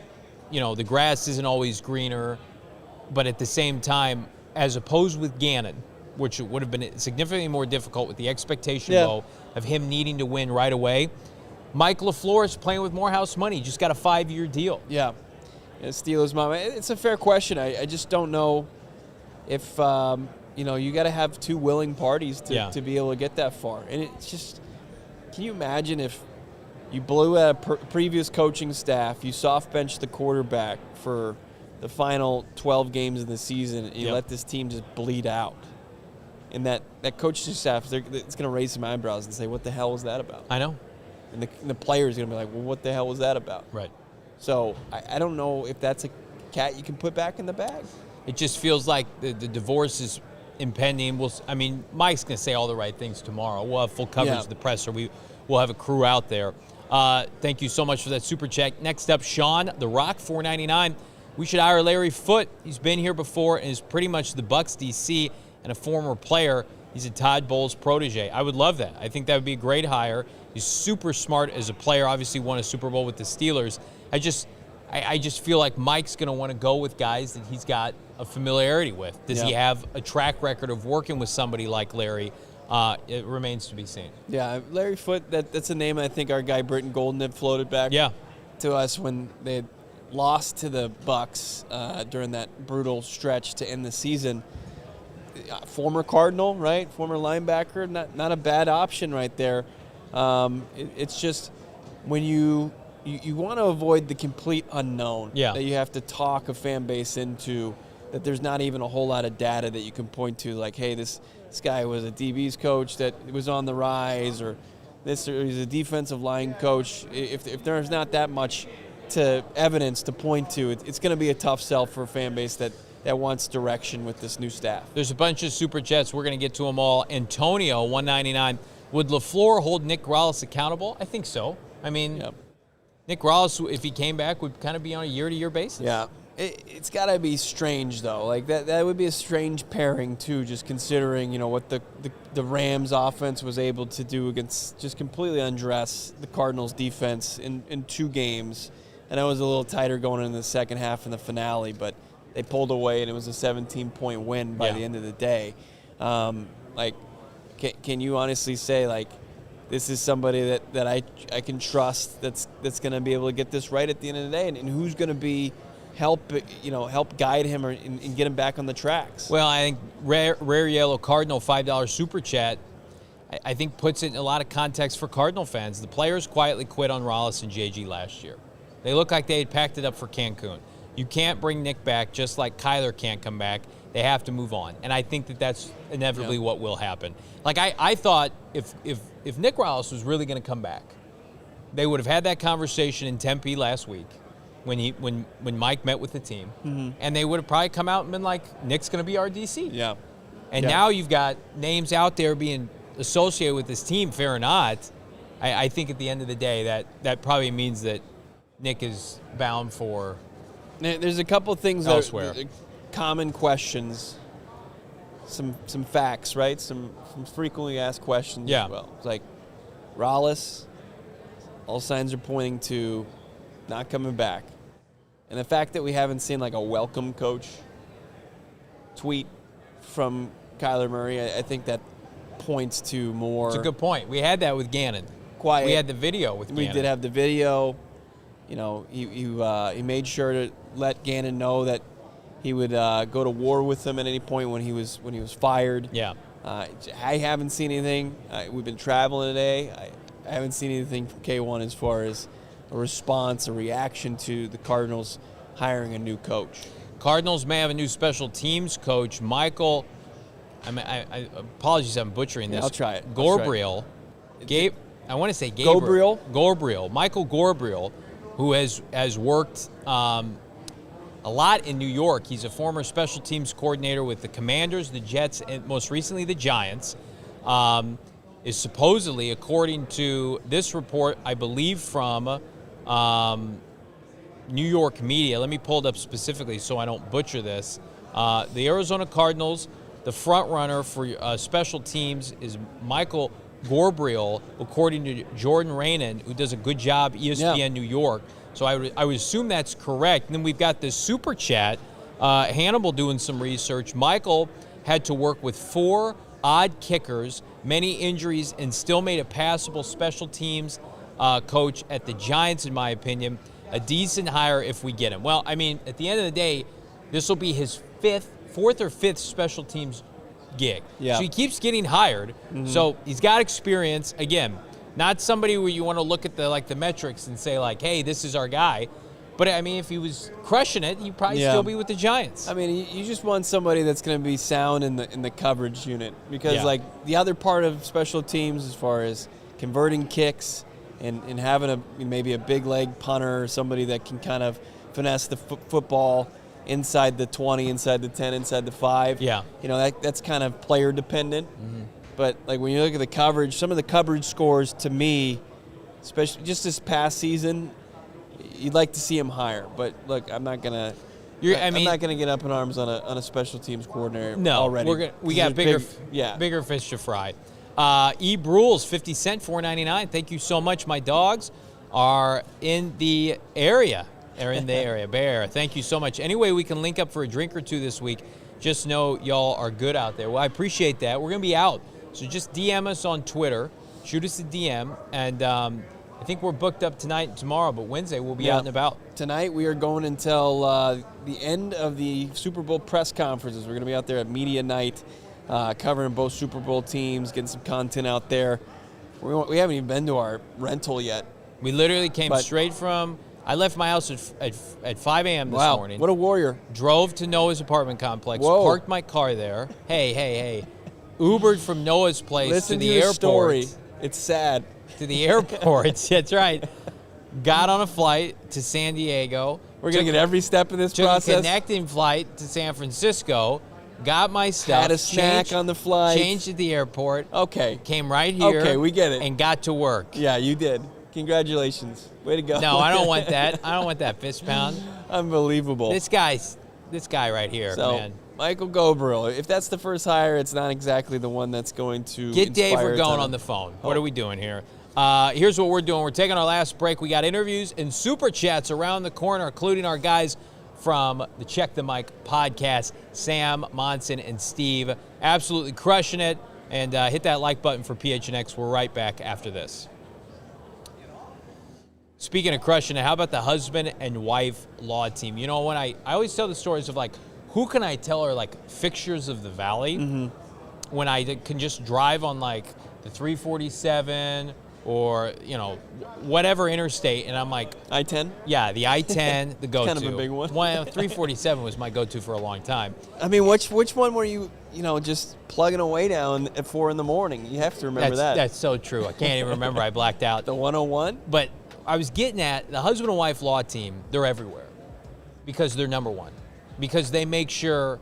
the grass isn't always greener, but at the same time, as opposed with Gannon, which would have been significantly more difficult with the expectation low of him needing to win right away, Mike LaFleur is playing with Morehouse money. He just got a 5-year deal. Yeah. Steelers mom. It's a fair question. I just don't know if you got to have two willing parties to be able to get that far. And it's just, can you imagine if you blew at a previous coaching staff, you soft benched the quarterback for the final 12 games of the season, and you let this team just bleed out? And that coaching staff, it's going to raise some eyebrows and say, what the hell was that about? I know. And the players are going to be like, well, what the hell was that about? Right. So I don't know if that's a cat you can put back in the bag. It just feels like the divorce is impending. Mike's going to say all the right things tomorrow. We'll have full coverage of the presser. We'll have a crew out there. Thank you so much for that super chat. Next up, Sean The Rock, $4.99. We should hire Larry Foote. He's been here before and is pretty much the Bucs DC and a former player. He's a Todd Bowles protege. I would love that. I think that would be a great hire. He's super smart as a player. Obviously won a Super Bowl with the Steelers. I just feel like Mike's going to want to go with guys that he's got a familiarity with. Does he have a track record of working with somebody like Larry? It remains to be seen. Yeah, Larry Foote, that's a name I think our guy Britton Golden had floated back to us when they had lost to the Bucs during that brutal stretch to end the season. Former Cardinal, right? Former linebacker, not a bad option right there. It's just when you want to avoid the complete unknown that you have to talk a fan base into, that there's not even a whole lot of data that you can point to, like, hey, this guy was a DB's coach that was on the rise, or he's a defensive line coach. If there's not that much evidence to point to, it's going to be a tough sell for a fan base that wants direction with this new staff. There's a bunch of super chats. We're going to get to them all. Antonio, $1.99. Would LaFleur hold Nick Rallis accountable? I think so. Nick Rallis, if he came back, would kind of be on a year-to-year basis. Yeah. It's got to be strange, though. Like, that would be a strange pairing, too, just considering, what the Rams offense was able to do against, just completely undress the Cardinals defense in 2 games. And it was a little tighter going into the second half in the finale, but they pulled away, and it was a 17-point win by the end of the day. Can you honestly say, this is somebody that I can trust that's going to be able to get this right at the end of the day, and who's going to be help guide him and get him back on the tracks? Well, I think Rare Yellow Cardinal $5 super chat, I think puts it in a lot of context for Cardinal fans. The players quietly quit on Rallis and JG last year. They look like they had packed it up for Cancun. You can't bring Nick back, just like Kyler can't come back. They have to move on, and I think that's inevitably what will happen. I thought if Nick Rallis was really going to come back, they would have had that conversation in Tempe last week when Mike met with the team, and they would have probably come out and been like, Nick's going to be our DC. Yeah. And now you've got names out there being associated with this team, fair or not. I think at the end of the day that probably means that Nick is bound for There's a couple things elsewhere. That common questions, some facts, right? Some frequently asked questions as well. It's like, Rallis, all signs are pointing to not coming back. And the fact that we haven't seen a welcome coach tweet from Kyler Murray, I think that points to more. It's a good point. We had that with Gannon. Quiet. We had the video with Gannon. We did have the video. He made sure to let Gannon know that he would go to war with him at any point when he was fired. Yeah. I haven't seen anything. We've been traveling today. I haven't seen anything from K1 as far as a response, a reaction to the Cardinals hiring a new coach. Cardinals may have a new special teams coach, Michael. I apologies, I'm butchering this. I'll try it. Gorbriel. I want to say Gabriel. Gorbriel. Michael Gorbriel, who has worked a lot in New York. He's a former special teams coordinator with the Commanders, the Jets, and most recently the Giants. Is supposedly, according to this report, I believe from New York media. Let me pull it up specifically so I don't butcher this. The Arizona Cardinals, the front runner for special teams is Michael Gorbriel, according to Jordan Raanan, who does a good job, ESPN New York. So I would assume that's correct. And then we've got this super chat. Hannibal doing some research. Michael had to work with 4 odd kickers, many injuries, and still made a passable special teams coach at the Giants, in my opinion. A decent hire if we get him. Well, I mean, at the end of the day, this will be his fourth or fifth special teams gig. Yeah. So he keeps getting hired. So he's got experience. Again, not somebody where you want to look at the metrics and say like, hey, this is our guy. But I mean, if he was crushing it, he'd probably still be with the Giants. I mean, you just want somebody that's going to be sound in the coverage unit, because like the other part of special teams, as far as converting kicks and having maybe a big leg punter or somebody that can kind of finesse the football inside the 20, inside the 10, inside the 5. Yeah. You know, that's kind of player dependent. But like when you look at the coverage, some of the coverage scores to me, especially just this past season, you'd like to see him higher. But look, I'm not gonna get up in arms on a special teams coordinator. No, already. We got bigger fish to fry. E. Brules, 50 cent, $4.99. Thank you so much. My dogs are in the area. Bear. Thank you so much. Anyway, we can link up for a drink or two this week. Just know y'all are good out there. Well, I appreciate that. We're gonna be out, so just DM us on Twitter. Shoot us a DM, and I think we're booked up tonight and tomorrow, but Wednesday we'll be out and about. Tonight we are going until the end of the Super Bowl press conferences. We're going to be out there at Media Night, covering both Super Bowl teams, getting some content out there. We haven't even been to our rental yet. We literally came straight from, I left my house at 5 a.m. this morning. What a warrior. Drove to Noah's apartment complex, Whoa. Parked my car there. Hey. Ubered from Noah's place Listen to the airport. Story. It's sad. To the airport. That's right. Got on a flight to San Diego. We're going to get every step of this process. Took a connecting flight to San Francisco. Got my stuff. Had a snack on the flight. Changed at the airport. Okay. Came right here. Okay, we get it. And got to work. Yeah, you did. Congratulations. Way to go. No, I don't want that. I don't want that fist pound. Unbelievable. This guy right here, man. Michael Bidwill, if that's the first hire, it's not exactly the one that's going to get Dave. We're Going on the phone. What are we doing here? Here's what we're doing. We're taking our last break. We got interviews and super chats around the corner, including our guys from the Check the Mic podcast, Sam, Monson, and Steve. Absolutely crushing it. And hit that like button for PHNX. We're right back after this. Speaking of crushing it, how about the husband and wife law team? You know, when I always tell the stories of like, who can I tell are like fixtures of the Valley when I can just drive on like the 347 or, you know, whatever interstate, and I'm like... I-10? Yeah, the I-10, the go-to. Kind of a big one. 347 was my go-to for a long time. I mean, which one were you just plugging away down at 4 in the morning? You have to remember that. That's so true. I can't even remember. I blacked out. The 101? But I was getting at the husband and wife law team, they're everywhere because they're number one. Because they make sure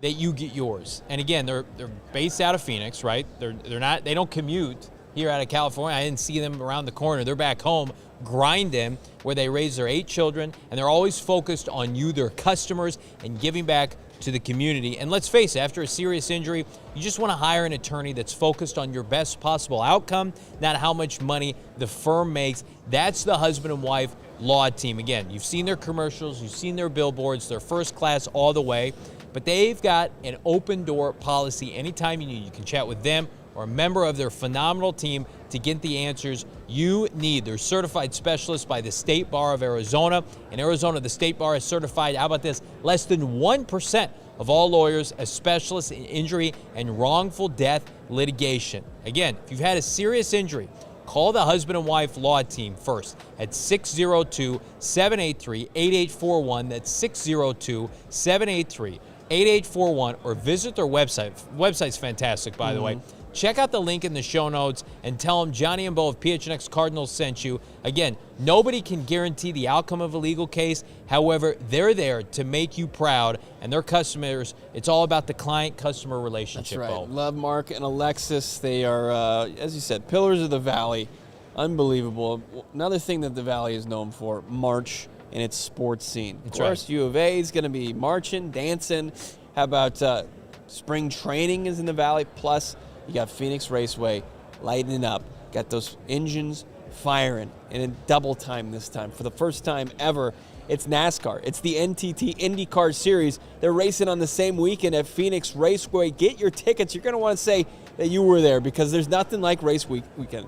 that you get yours. And again, they're based out of Phoenix, right? They don't commute here out of California. I didn't see them around the corner. They're back home grinding, where they raise their 8 children, and they're always focused on you, their customers, and giving back to the community. And let's face it, after a serious injury, you just want to hire an attorney that's focused on your best possible outcome, not how much money the firm makes. That's the husband and wife law team. Again, you've seen their commercials, you've seen their billboards, they're first class all the way, but they've got an open door policy. Anytime you need, you can chat with them or a member of their phenomenal team to get the answers you need. They're certified specialists by the State Bar of Arizona. In Arizona, the State Bar is certified, how about this, less than 1% of all lawyers as specialists in injury and wrongful death litigation. Again, if you've had a serious injury, call the husband and wife law team first at 602-783-8841. That's 602-783-8841, or visit their website. Website's fantastic, by the way. Check out the link in the show notes and tell them Johnny and Bo of PHNX Cardinals sent you. Again, nobody can guarantee the outcome of a legal case. However, they're there to make you proud, and their customers, it's all about the client-customer relationship. That's right. Bo. Love Mark and Alexis. They are, as you said, pillars of the Valley. Unbelievable. Another thing that the Valley is known for, March in its sports scene. That's of course, right. U of A is going to be marching, dancing. How about spring training is in the Valley? Plus, you got Phoenix Raceway lighting up. Got those engines firing, and in double time this time. For the first time ever, it's NASCAR. It's the NTT IndyCar Series. They're racing on the same weekend at Phoenix Raceway. Get your tickets. You're going to want to say that you were there, because there's nothing like race weekend.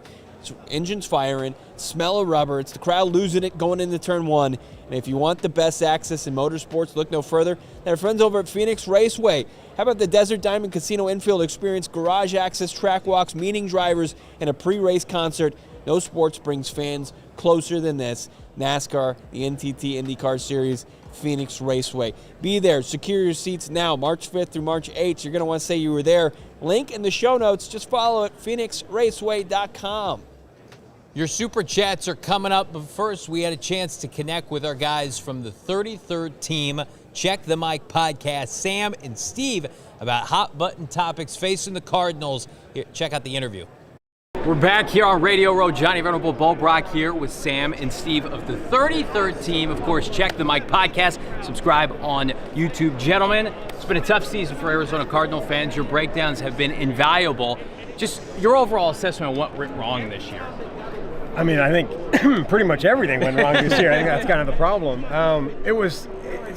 Engines firing, smell of rubber. It's the crowd losing it going into turn one. And if you want the best access in motorsports, look no further than our friends over at Phoenix Raceway. How about the Desert Diamond Casino infield experience, garage access, track walks, meeting drivers, and a pre-race concert? No sports brings fans closer than this. NASCAR, the NTT IndyCar Series, Phoenix Raceway. Be there. Secure your seats now, March 5th through March 8th. You're going to want to say you were there. Link in the show notes. Just follow it, phoenixraceway.com. Your Super Chats are coming up, but first we had a chance to connect with our guys from the 33rd team. Check the Mike podcast, Sam and Steve, about hot button topics facing the Cardinals. Here, check out the interview. We're back here on Radio Row. Johnny Venerable, Bo Brack here with Sam and Steve of the 33rd team. Of course, check the Mike podcast. Subscribe on YouTube. Gentlemen, it's been a tough season for Arizona Cardinal fans. Your breakdowns have been invaluable. Just your overall assessment of what went wrong this year. I mean, I think pretty much everything went wrong this year. I think that's kind of the problem. It's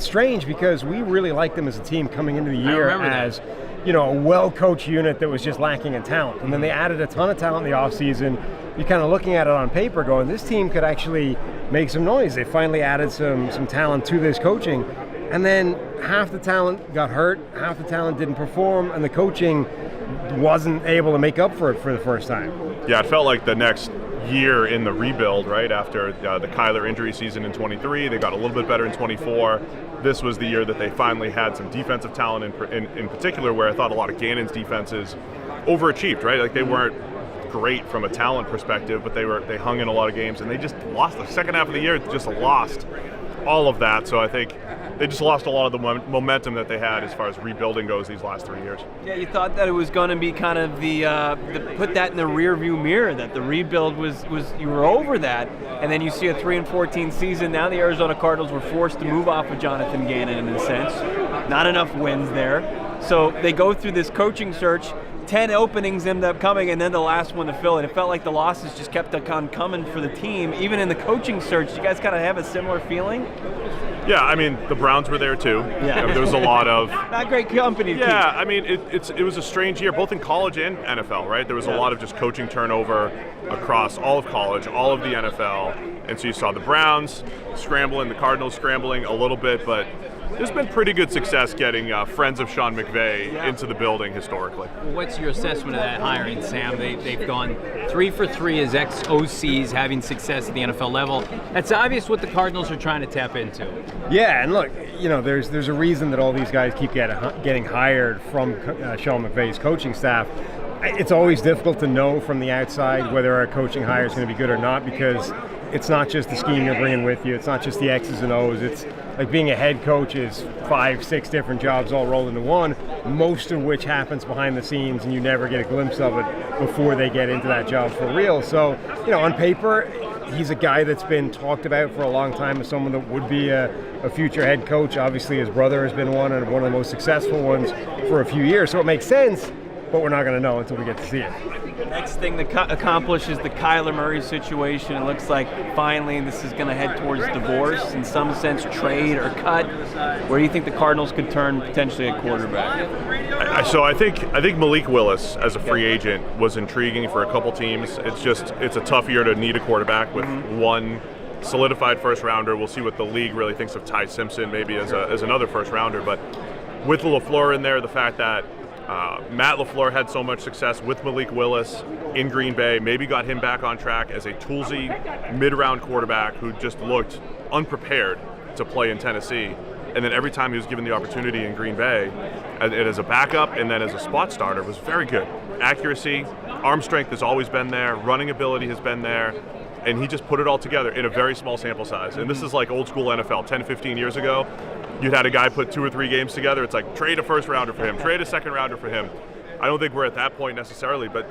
strange because we really liked them as a team coming into the year as, you know, a well-coached unit that was just lacking in talent. And then they added a ton of talent in the offseason. You're kind of looking at it on paper going, this team could actually make some noise. They finally added some talent to this coaching. And then half the talent got hurt, half the talent didn't perform, and the coaching wasn't able to make up for it for the first time. Yeah, it felt like the next year in the rebuild, right? After the Kyler injury season in 23, they got a little bit better in 24. This was the year that they finally had some defensive talent in particular, where I thought a lot of Gannon's defenses overachieved, right? Like they weren't great from a talent perspective, but they hung in a lot of games, and they just lost the second half of the year, just lost all of that. So I think they just lost a lot of the momentum that they had as far as rebuilding goes these last 3 years. Yeah, you thought that it was going to be kind of the put that in the rearview mirror, that the rebuild was you were over that, and then you see a 3-14 season. Now the Arizona Cardinals were forced to move off of Jonathan Gannon in a sense. Not enough wins there. So they go through this coaching search. 10 openings end up coming, and then the last one to fill it. It felt like the losses just kept on coming for the team. Even in the coaching search, you guys kind of have a similar feeling? Yeah, I mean, the Browns were there too. Yeah. There was a lot of... Not great company. Yeah, I mean, it was a strange year, both in college and NFL, right? There was a lot of just coaching turnover across all of college, all of the NFL. And so you saw the Browns scrambling, the Cardinals scrambling a little bit, but there's been pretty good success getting friends of Sean McVay into the building historically. What's your assessment of that hiring, Sam? They've gone 3 for 3 as ex-OCs, having success at the NFL level. That's obvious what the Cardinals are trying to tap into. Yeah, and look, you know, there's a reason that all these guys keep getting hired from Sean McVay's coaching staff. It's always difficult to know from the outside whether a coaching hire is going to be good or not, because it's not just the scheme you're bringing with you. It's not just the X's and O's. It's like being a head coach is 5-6 different jobs all rolled into one, most of which happens behind the scenes, and you never get a glimpse of it before they get into that job for real. So, you know, on paper, he's a guy that's been talked about for a long time as someone that would be a future head coach. Obviously, his brother has been one, and one of the most successful ones for a few years. So it makes sense, but we're not going to know until we get to see it. Next thing to accomplish is the Kyler Murray situation. It looks like finally this is going to head towards divorce, in some sense, trade or cut. Where do you think the Cardinals could turn potentially a quarterback? So I think Malik Willis as a free agent was intriguing for a couple teams. It's a tough year to need a quarterback with one solidified first rounder. We'll see what the league really thinks of Ty Simpson maybe as another first rounder. But with LaFleur in there, the fact that Matt LaFleur had so much success with Malik Willis in Green Bay, maybe got him back on track as a toolsy mid-round quarterback who just looked unprepared to play in Tennessee. And then every time he was given the opportunity in Green Bay, as a backup and then as a spot starter, was very good. Accuracy, arm strength has always been there, running ability has been there, and he just put it all together in a very small sample size. And this is like old school NFL, 10, 15 years ago. You'd had a guy put 2 or 3 games together. It's like trade a first rounder for him, trade a second rounder for him. I don't think we're at that point necessarily, but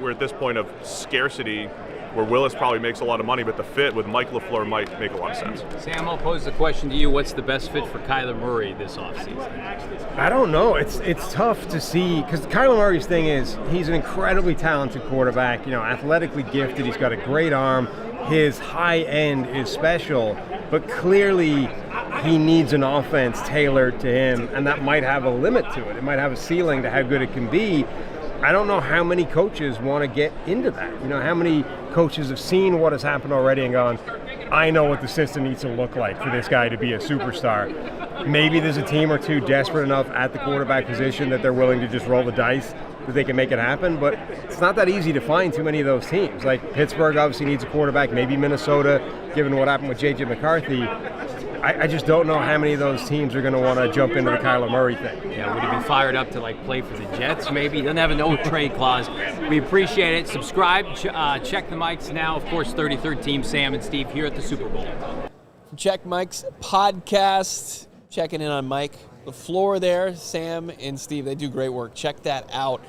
we're at this point of scarcity where Willis probably makes a lot of money, but the fit with Mike LaFleur might make a lot of sense. Sam, I'll pose the question to you. What's the best fit for Kyler Murray this offseason? I don't know. It's tough to see, because Kyler Murray's thing is he's an incredibly talented quarterback, you know, athletically gifted. He's got a great arm. His high end is special, but clearly he needs an offense tailored to him, and that might have a limit to it. It might have a ceiling to how good it can be. I don't know how many coaches want to get into that. You know, how many coaches have seen what has happened already and gone, I know what the system needs to look like for this guy to be a superstar. Maybe there's a team or two desperate enough at the quarterback position that they're willing to just roll the dice that they can make it happen, but it's not that easy to find too many of those teams. Like Pittsburgh obviously needs a quarterback, maybe Minnesota, given what happened with J.J. McCarthy. I just don't know how many of those teams are going to want to jump into the Kyler Murray thing. Yeah, would he be fired up to play for the Jets? Maybe he doesn't have a no trade clause. We appreciate it. Subscribe, check the mics now. Of course, 33rd team, Sam and Steve here at the Super Bowl. Check Mike's podcast. Checking in on Mike LaFleur there. Sam and Steve, they do great work. Check that out.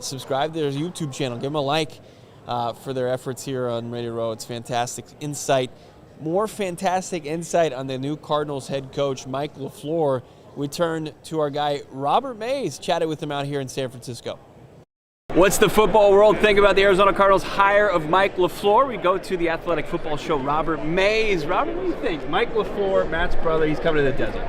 Subscribe to their YouTube channel. Give them a like for their efforts here on Radio Row. It's fantastic insight. More fantastic insight on the new Cardinals head coach, Mike LaFleur. We turn to our guy, Robert Mays. Chatted with him out here in San Francisco. What's the football world think about the Arizona Cardinals hire of Mike LaFleur? We go to the Athletic Football Show, Robert Mays. Robert, what do you think? Mike LaFleur, Matt's brother, he's coming to the desert.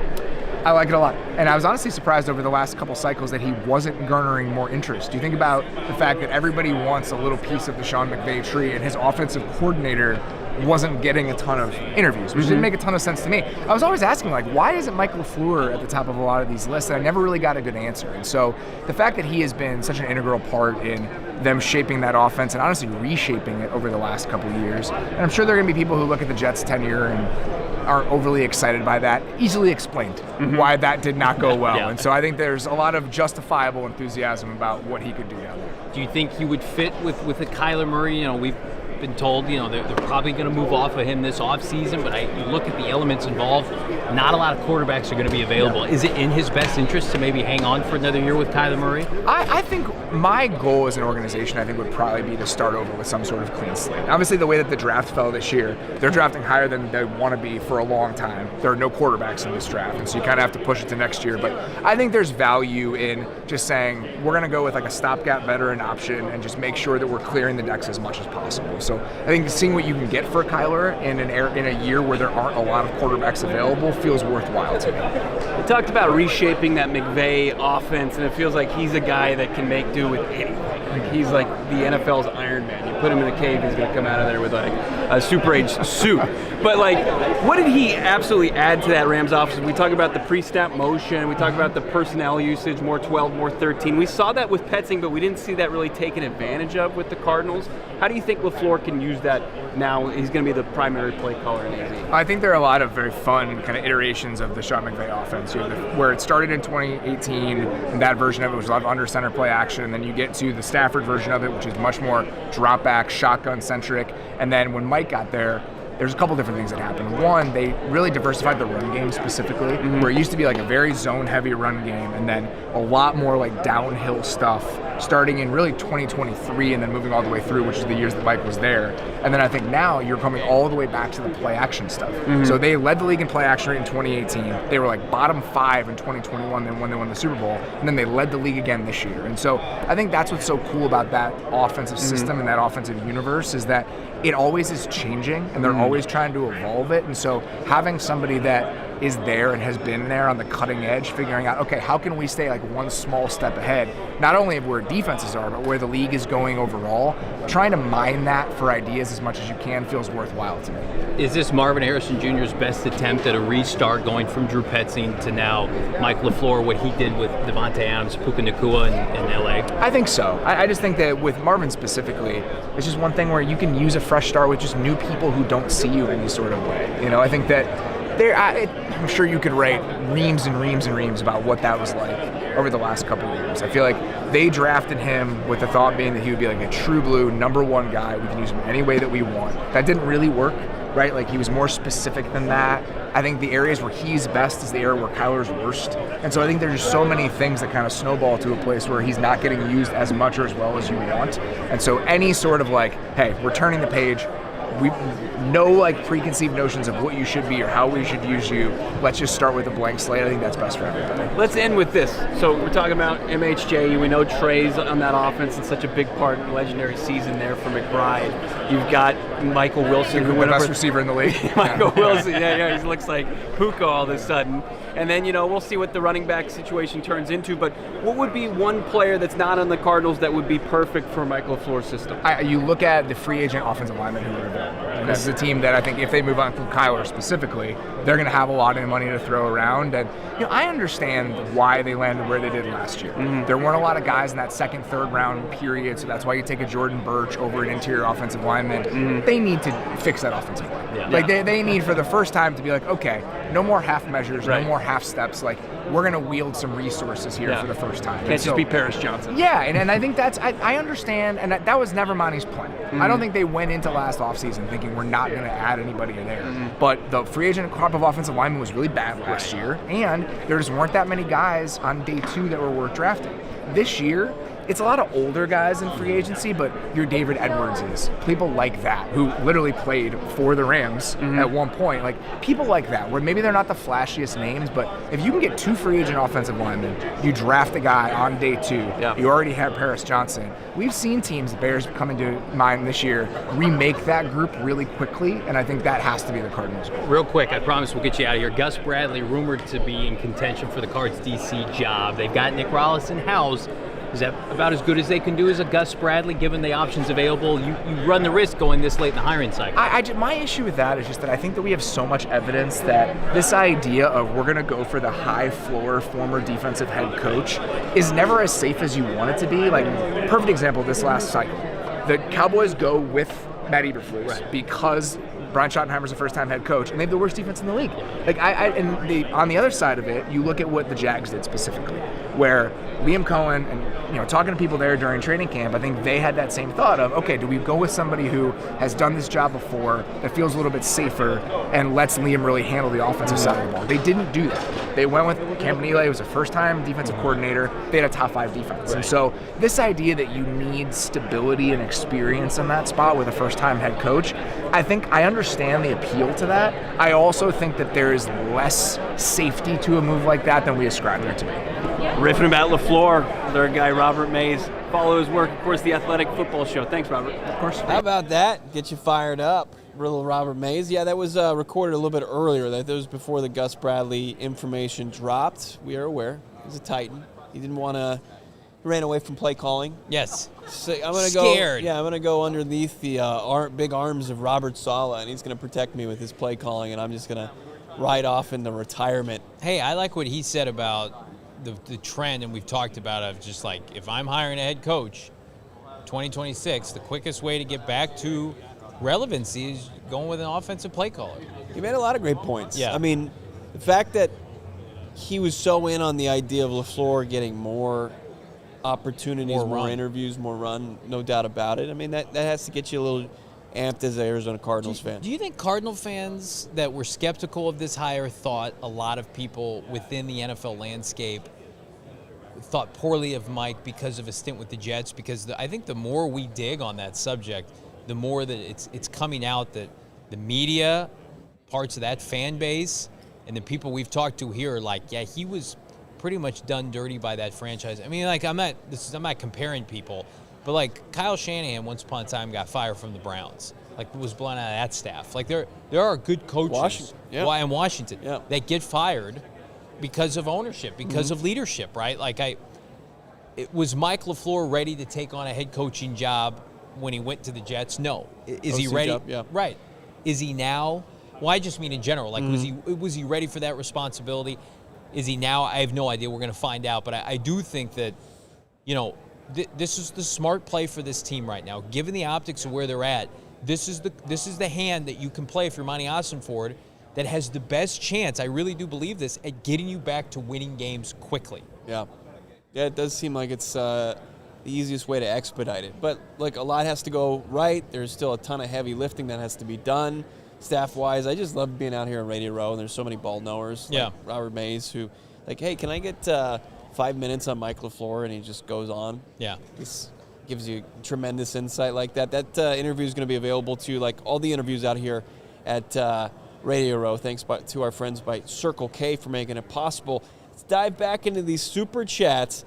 I like it a lot. And I was honestly surprised over the last couple cycles that he wasn't garnering more interest. You think about the fact that everybody wants a little piece of the Sean McVay tree, and his offensive coordinator wasn't getting a ton of interviews, which didn't make a ton of sense to me. I was always asking, why isn't Mike LaFleur at the top of a lot of these lists? And I never really got a good answer. And so the fact that he has been such an integral part in them shaping that offense and honestly reshaping it over the last couple of years, and I'm sure there are going to be people who look at the Jets' tenure and aren't overly excited by that, easily explained why that did not go well. Yeah. And so I think there's a lot of justifiable enthusiasm about what he could do down there. Do you think he would fit with a Kyler Murray? You know, we've been told, they're probably going to move off of him this offseason, but you look at the elements involved, not a lot of quarterbacks are going to be available. Is it in his best interest to maybe hang on for another year with Kyler Murray? I think my goal as an organization, would probably be to start over with some sort of clean slate. Obviously, the way that the draft fell this year, they're drafting higher than they want to be for a long time. There are no quarterbacks in this draft, and so you kind of have to push it to next year. But I think there's value in just saying, we're going to go with a stopgap veteran option and just make sure that we're clearing the decks as much as possible. So I think seeing what you can get for Kyler in a year where there aren't a lot of quarterbacks available feels worthwhile to me. We talked about reshaping that McVay offense, and it feels like he's a guy that can make do with anything. He's like the NFL's Iron Man. You put him in a cave, he's going to come out of there with a Super Age suit. But what did he absolutely add to that Rams offense? We talk about the pre-snap motion. We talk about the personnel usage, more 12, more 13. We saw that with Petzing, but we didn't see that really taken advantage of with the Cardinals. How do you think LaFleur can use that now? He's going to be the primary play caller in AZ. I think there are a lot of very fun kind of iterations of the Sean McVay offense. Where it started in 2018, and that version of it was a lot of under center play action, and then you get to the Stafford version of it, which is much more drop back, shotgun centric. And then when Mike got there, there's a couple different things that happened. One, they really diversified the run game specifically, where it used to be a very zone-heavy run game, and then a lot more downhill stuff starting in really 2023 and then moving all the way through, which is the years that Mike was there. And then I think now you're coming all the way back to the play-action stuff. So they led the league in play-action rate in 2018. They were bottom 5 in 2021 then when they won the Super Bowl, and then they led the league again this year. And so I think that's what's so cool about that offensive system and that offensive universe is that it always is changing, and they're always trying to evolve it. And so having somebody that is there and has been there on the cutting edge, figuring out, okay, how can we stay one small step ahead, not only of where defenses are, but where the league is going overall, trying to mine that for ideas as much as you can feels worthwhile to me. Is this Marvin Harrison Jr.'s best attempt at a restart, going from Drew Petzing to now Mike LaFleur, what he did with Devontae Adams, Puka Nacua in L.A.? I think so. I just think that with Marvin specifically, it's just one thing where you can use a fresh start with just new people who don't see you any sort of way. I think that I'm sure you could write reams and reams and reams about what that was like over the last couple of years. I feel like they drafted him with the thought being that he would be a true blue #1 guy. We can use him any way that we want. That didn't really work, right? He was more specific than that. I think the areas where he's best is the area where Kyler's worst. And so I think there's just so many things that kind of snowball to a place where he's not getting used as much or as well as you want. And so any sort of hey, we're turning the page, we no like preconceived notions of what you should be or how we should use you. Let's just start with a blank slate. I think that's best for everybody. Let's end with this. So we're talking about MHJ. We know Trey's on that offense and such a big part, legendary season there for McBride. You've got Michael Wilson, who the best receiver in the league. Michael Wilson, yeah, he looks like Puka all of a sudden. And then, we'll see what the running back situation turns into. But what would be one player that's not on the Cardinals that would be perfect for Mike LaFleur's system? You look at the free agent offensive linemen who are available. And this is a team that I think if they move on from Kyler specifically, they're going to have a lot of money to throw around. And I understand why they landed where they did last year. There weren't a lot of guys in that second, third round period, so that's why you take a Jordan Birch over an interior offensive lineman. They need to fix that offensive line. Yeah. Like they need for the first time to be like, okay, no more half measures, no more half steps. Like we're going to wield some resources here for the first time. Can't just be Paris Johnson. Yeah, and I think that's I understand, and that was never Monti's plan. I don't think they went into last offseason thinking we're not going to add anybody in there. But the free agent crop of offensive linemen was really bad last year, and there just weren't that many guys on day 2 that were worth drafting. This year, it's a lot of older guys in free agency, but your David Edwardses, people like that, who literally played for the Rams at one point. Like, people like that, where maybe they're not the flashiest names, but if you can get 2 free agent offensive linemen, you draft a guy on day 2, you already have Paris Johnson. We've seen teams, the Bears come into mind this year, remake that group really quickly, and I think that has to be the Cardinals' goal. Real quick, I promise we'll get you out of here. Gus Bradley rumored to be in contention for the Cards DC job. They've got Nick Rollis in-house. Is that about as good as they can do as a Gus Bradley, given the options available? You run the risk going this late in the hiring cycle. My issue with that is just that I think that we have so much evidence that this idea of we're going to go for the high floor former defensive head coach is never as safe as you want it to be. Like, perfect example, this last cycle. The Cowboys go with Matt Eberflus because Brian Schottenheimer's a first-time head coach, and they have the worst defense in the league. Like, on the other side of it, you look at what the Jags did specifically, where Liam Cohen and talking to people there during training camp, I think they had that same thought of, okay, do we go with somebody who has done this job before, that feels a little bit safer, and lets Liam really handle the offensive side of the ball? They didn't do that. They went with Cam Neely, who was a first-time defensive coordinator. They had a top 5 defense. And so this idea that you need stability and experience in that spot with a first-time head coach, I understand the appeal to that. I also think that there is less safety to a move like that than we ascribe there to be. Riffing about LaFleur, their guy Robert Mays. Follow his work, of course, the Athletic Football Show. Thanks, Robert. Of course. How about that? Get you fired up. Little Robert Mays. Yeah, that was recorded a little bit earlier. That was before the Gus Bradley information dropped. We are aware. He's a Titan. He didn't want to. He ran away from play calling. Yes. So I'm gonna Scared. I'm gonna go underneath the big arms of Robert Saleh, and he's gonna protect me with his play calling, and I'm just gonna ride off into retirement. Hey, I like what he said about the trend, and we've talked about of just like, if I'm hiring a head coach, 2026, the quickest way to get back to relevancy is going with an offensive play caller. He made a lot of great points. Yeah. I mean, the fact that he was so in on the idea of LaFleur getting more opportunities, more interviews, more run, no doubt about it. I mean, that has to get you a little amped as an Arizona Cardinals fan. Do you think Cardinal fans that were skeptical of this hire thought a lot of people within the NFL landscape thought poorly of Mike because of a stint with the Jets? Because I think the more we dig on that subject, the more that it's coming out that the media, parts of that fan base, and the people we've talked to here are like, yeah, he was pretty much done dirty by that franchise. I mean, like, I'm not comparing people, but like Kyle Shanahan once upon a time got fired from the Browns. Like, was blown out of that staff. Like, there are good coaches in Washington that get fired because of ownership, because of leadership, right? Like, was Mike LaFleur ready to take on a head coaching job when he went to the Jets? No. Is he ready? Job, yeah. Right. Is he now? Well, I just mean in general. Like, was he ready for that responsibility? Is he now? I have no idea. We're going to find out. But I do think that, this is the smart play for this team right now. Given the optics of where they're at, this is the hand that you can play if you're Monti Ossenfort that has the best chance, I really do believe this, at getting you back to winning games quickly. Yeah. Yeah, it does seem like it's the easiest way to expedite it. But, like, a lot has to go right. There's still a ton of heavy lifting that has to be done. Staff-wise, I just love being out here on Radio Row, and there's so many ball knowers. Yeah. Like Robert Mays, who, like, hey, can I get 5 minutes on Mike LaFleur? And he just goes on. Yeah. gives you tremendous insight like that. That interview is going to be available to like all the interviews out here at Radio Row. Thanks to our friends by Circle K for making it possible. Let's dive back into these super chats.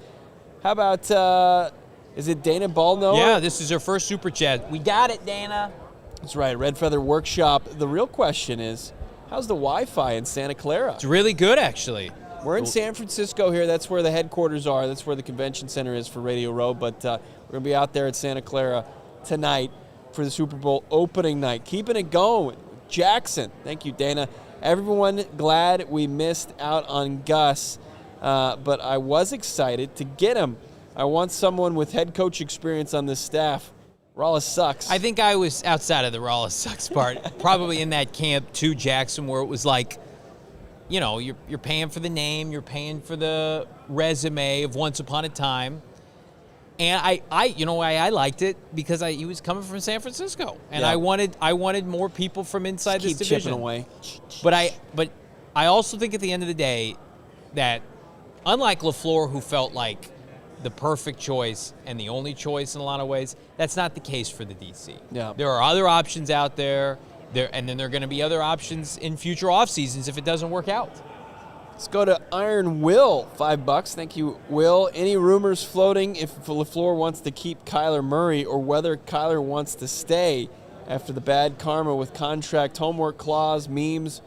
How about, is it Dana Ballnower? Yeah, this is her first super chat. We got it, Dana. That's right, Red Feather Workshop. The real question is, how's the Wi-Fi in Santa Clara? It's really good, actually. We're in San Francisco here. That's where the headquarters are. That's where the convention center is for Radio Row. But we're going to be out there at Santa Clara tonight for the Super Bowl opening night. Keeping it going. Jackson. Thank you, Dana. Everyone glad we missed out on Gus, but I was excited to get him. I want someone with head coach experience on this staff. Rallis sucks. I think I was outside of the Rallis sucks part, probably in that camp too, Jackson, where it was like, you know, you're paying for the name, you're paying for the resume of Once Upon a Time. And I you know why I liked it? Because he was coming from San Francisco, and I wanted more people from inside Just this keep division. chipping away. But I also think at the end of the day that unlike LaFleur, who felt like the perfect choice and the only choice in a lot of ways, that's not the case for the DC. Yeah. There are other options out there. And then there are going to be other options in future off seasons if it doesn't work out. Let's go to Iron Will, $5. Thank you, Will. Any rumors floating if LaFleur wants to keep Kyler Murray or whether Kyler wants to stay after the bad karma with contract, homework clause, memes,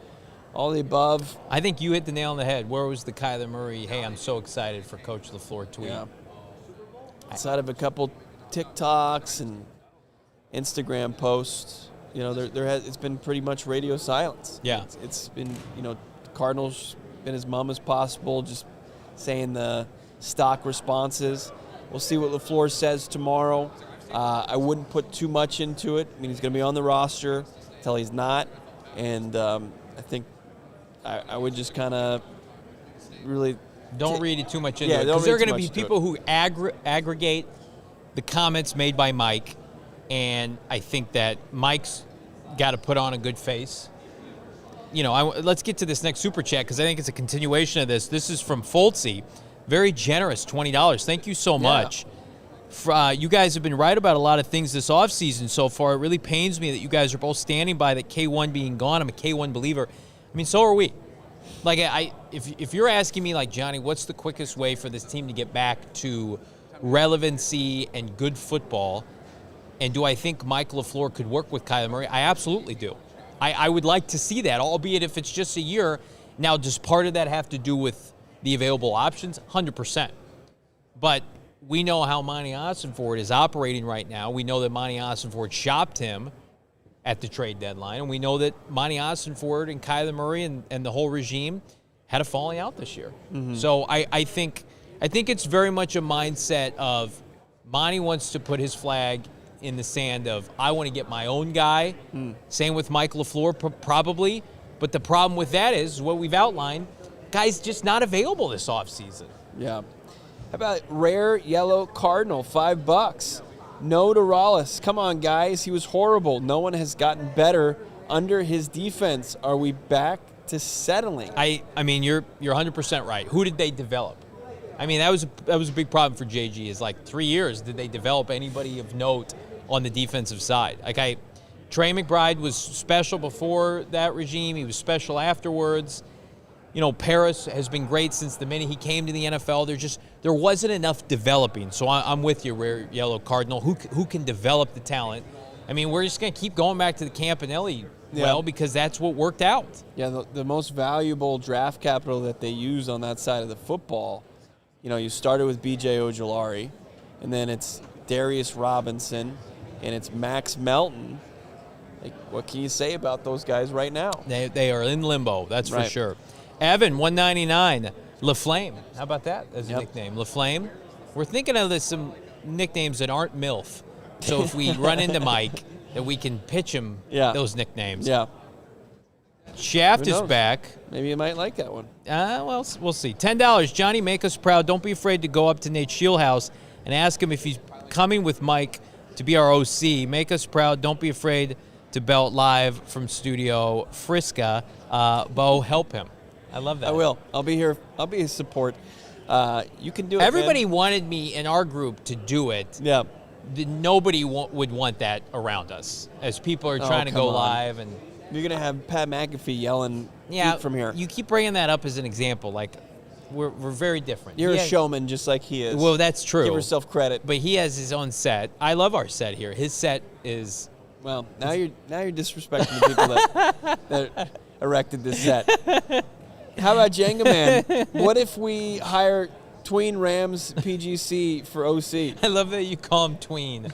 all the above? I think you hit the nail on the head. Where was the Kyler Murray, hey, I'm so excited for Coach LaFleur tweet? Yeah. Outside of a couple TikToks and Instagram posts, you know, it's been pretty much radio silence. Yeah. It's been, you know, Cardinals been as mum as possible, just saying the stock responses. We'll see what LaFleur says tomorrow. I wouldn't put too much into it. I mean, he's going to be on the roster until he's not. And I think I would just kind of really... Don't read it too much into it. Don't Because there are read going to too be much people who aggregate the comments made by Mike. And I think that Mike's got to put on a good face. You know, let's get to this next super chat because I think it's a continuation of this. This is from Foltzy. Very generous, $20. Thank you so much. You guys have been right about a lot of things this offseason so far. It really pains me that you guys are both standing by that K1 being gone. I'm a K1 believer. I mean, so are we. Like, if you're asking me, like, Johnny, what's the quickest way for this team to get back to relevancy and good football? And do I think Mike LaFleur could work with Kyler Murray? I absolutely do. I would like to see that, albeit if it's just a year. Now, does part of that have to do with the available options? 100%. But we know how Monti Ossenfort is operating right now. We know that Monti Ossenfort shopped him at the trade deadline. And we know that Monti Ossenfort and Kyler Murray and the whole regime had a falling out this year. Mm-hmm. So I think it's very much a mindset of Monti wants to put his flag in the sand of, I want to get my own guy. Same with Mike LaFleur, probably. But the problem with that is what we've outlined, guy's just not available this offseason. Yeah. How about Rare Yellow Cardinal, $5? No to Rallis. Come on, guys. He was horrible. No one has gotten better under his defense. Are we back to settling? I mean, you're 100% right. Who did they develop? I mean, that was a big problem for JG. Is like 3 years. Did they develop anybody of note on the defensive side? Like Trey McBride was special before that regime. He was special afterwards. You know, Paris has been great since the minute he came to the NFL. There wasn't enough developing. So I'm with you, Rare Yellow Cardinal. Who can develop the talent? I mean, we're just going to keep going back to the Campanelli because that's what worked out. Yeah, the most valuable draft capital that they use on that side of the football, you know, you started with B.J. Ojulari, and then it's Darius Robinson, and it's Max Melton. Like, what can you say about those guys right now? They are in limbo, that's right. For sure. Evan, 199, LaFlame. How about that as a nickname? LaFlame. We're thinking of some nicknames that aren't MILF. So if we run into Mike, that we can pitch him those nicknames. Yeah. Shaft is back. Maybe you might like that one. Well, we'll see. $10. Johnny, make us proud. Don't be afraid to go up to Nate Shieldhouse and ask him if he's coming with Mike to be our OC. Make us proud. Don't be afraid to belt live from Studio Frisca. Bo, help him. I love that. I will. I'll be here. I'll be his support. You can do it. Everybody wanted me in our group to do it. Yeah. nobody would want that around us as people are trying to go live. And you're going to have Pat McAfee yelling from here. You keep bringing that up as an example. Like, we're very different. You're a showman just like he is. Well, that's true. Give yourself credit. But he has his own set. I love our set here. His set is... Well, now you're disrespecting the people that erected this set. How about Jenga Man? What if we hire Tween Rams PGC for OC? I love that you call him Tween.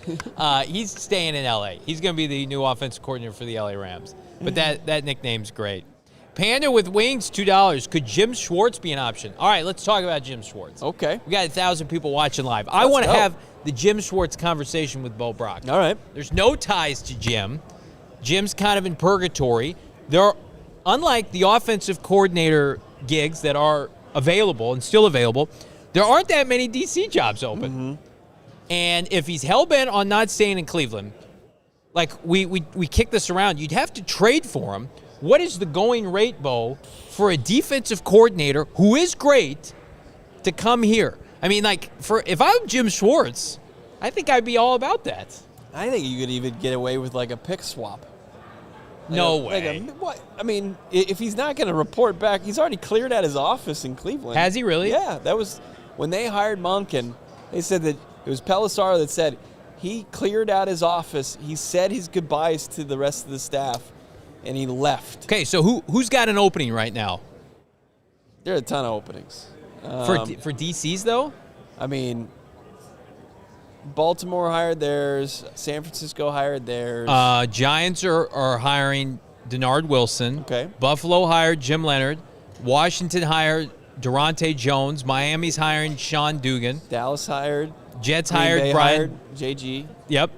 He's staying in LA. He's going to be the new offensive coordinator for the LA Rams. But that nickname's great. Panda with wings, $2. Could Jim Schwartz be an option? All right, let's talk about Jim Schwartz. Okay. We got 1,000 people watching live. I want to have the Jim Schwartz conversation with Bo Brack. All right. There's no ties to Jim. Jim's kind of in purgatory. There are, unlike the offensive coordinator gigs that are available and still available, there aren't that many DC jobs open. Mm-hmm. And if he's hell-bent on not staying in Cleveland, like we kick this around, you'd have to trade for him. What is the going rate, Bo, for a defensive coordinator who is great to come here? I mean, like, if I'm Jim Schwartz, I think I'd be all about that. I think you could even get away with, like, a pick swap. No way. What? I mean, if he's not going to report back, he's already cleared out his office in Cleveland. Has he really? Yeah. That was when they hired Monken. They said that it was Pelissaro that said he cleared out his office. He said his goodbyes to the rest of the staff, and he left. Okay, so who's got an opening right now? There are a ton of openings. For DCs, though? I mean, Baltimore hired theirs. San Francisco hired theirs. Giants are hiring Denard Wilson. Okay. Buffalo hired Jim Leonard. Washington hired Durante Jones. Miami's hiring Sean Dugan. Dallas hired. Jets Green hired Bay Brian. hired JG. Yep.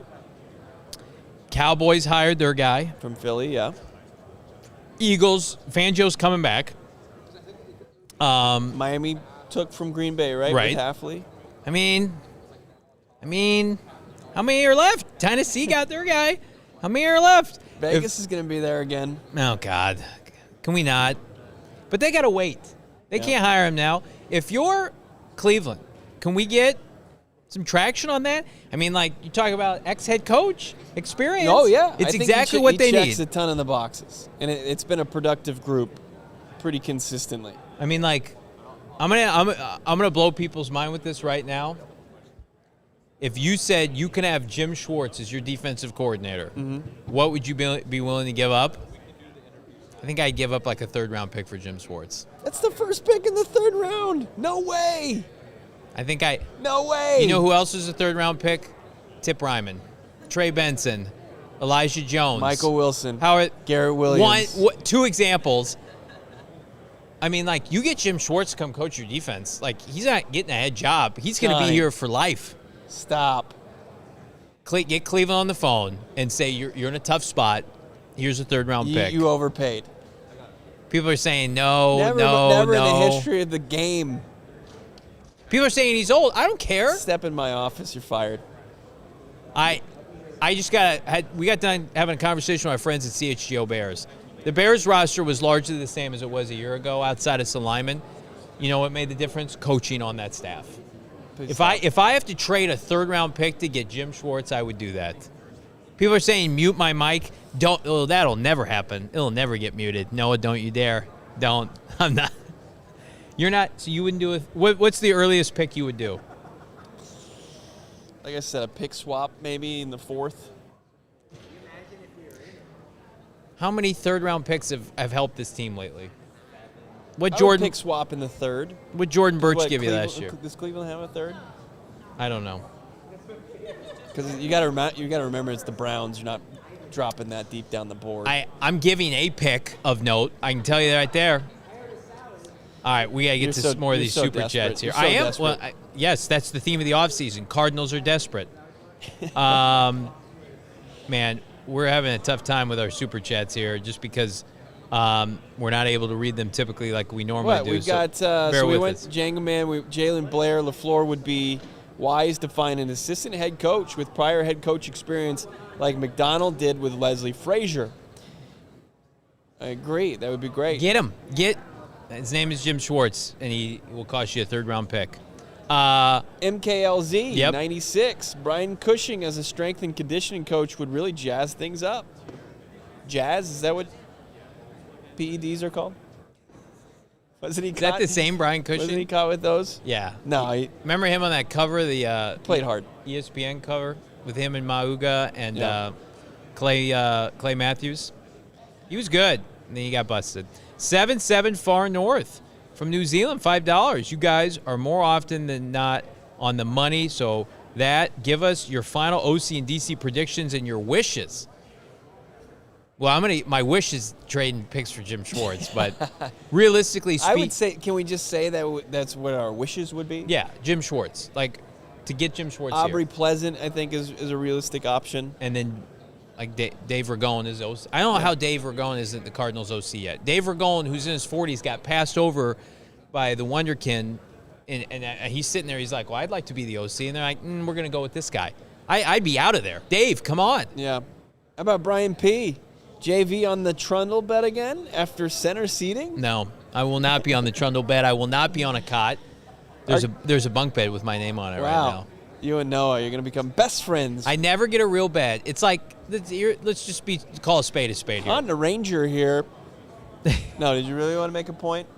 Cowboys hired their guy. From Philly, yeah. Eagles, Fangio's coming back. Miami took from Green Bay, right? Right. With Halfley. I mean, how many are left? Tennessee got their guy. How many are left? Vegas is going to be there again. Oh, God. Can we not? But they got to wait. They can't hire him now. If you're Cleveland, can we get some traction on that? I mean, like, you talk about ex-head coach experience. Oh, yeah. It's exactly what they need. He checks need. a ton of the boxes. And it's been a productive group pretty consistently. I mean, like, I'm gonna blow people's mind with this right now. If you said you can have Jim Schwartz as your defensive coordinator, what would you be willing to give up? I think I'd give up like a third-round pick for Jim Schwartz. That's the first pick in the third round. No way. No way. You know who else is a third-round pick? Tip Ryman, Trey Benson, Elijah Jones, Michael Wilson, Garrett Williams. Two examples. I mean, like, you get Jim Schwartz to come coach your defense. Like, he's not getting a head job. He's going to be here for life. Stop. Get Cleveland on the phone and say, you're in a tough spot. Here's a third-round pick. You overpaid. People are saying, no. Never in the history of the game. People are saying he's old. I don't care. Step in my office, you're fired. We got done having a conversation with our friends at CHGO Bears. The Bears roster was largely the same as it was a year ago outside of some linemen. You know what made the difference? Coaching on that staff. If I have to trade a third-round pick to get Jim Schwartz, I would do that. People are saying mute my mic. That'll never happen. It'll never get muted. Noah, don't you dare. Don't. I'm not. You're not. So you wouldn't do it. What's the earliest pick you would do? Like I said, a pick swap maybe in the fourth. How many third-round picks have helped this team lately? Pick swap in the third. What Jordan Birch give you last year? Does Cleveland have a third? I don't know. Because you got to remember it's the Browns. You're not dropping that deep down the board. I'm giving a pick of note. I can tell you right there. All right, we got to get to more of these super chats here. I am. Well, yes, that's the theme of the offseason. Cardinals are desperate. Man, we're having a tough time with our super chats here just because we're not able to read them typically like we normally do. We got. So we went to Django Man. Jalen Blair. LaFleur would be wise to find an assistant head coach with prior head coach experience like McDonald did with Leslie Frazier. I agree. That would be great. Get him. His name is Jim Schwartz, and he will cost you a third-round pick. MKLZ, Yep. 96. Brian Cushing as a strength and conditioning coach would really jazz things up. Jazz, is that what PEDs are called? Wasn't he Is that caught? the same Brian Cushing? Wasn't he caught with those? Yeah. No, he Remember him on that cover of the played hard. ESPN cover with him and Mauga and Yeah. Clay Matthews? He was good, and then he got busted. 7-7 Far North from New Zealand, $5. You guys are more often than not on the money, so give us your final OC and DC predictions and your wishes. Well, my wish is trading picks for Jim Schwartz, but realistically I would say, can we just say that that's what our wishes would be? yeah, Jim Schwartz. Like, to get Jim Schwartz Aubrey here. Pleasant, I think, is a realistic option. And then, like, Dave Ragone is OC. I don't know how Dave Ragone isn't the Cardinals OC yet. Dave Ragone, who's in his 40s, got passed over by the Wonderkin, and he's sitting there. He's like, well, I'd like to be the OC. And they're like, we're going to go with this guy. I'd be out of there. Dave, come on. Yeah. How about Brian P.? JV on the Trundle bet again after center seating? No, I will not be on the Trundle bed. I will not be on a cot. There's a bunk bed with my name on it right now. You and Noah, you're going to become best friends. I never get a real bed. It's like, let's just call a spade here. On the Ranger here. No, did you really want to make a point?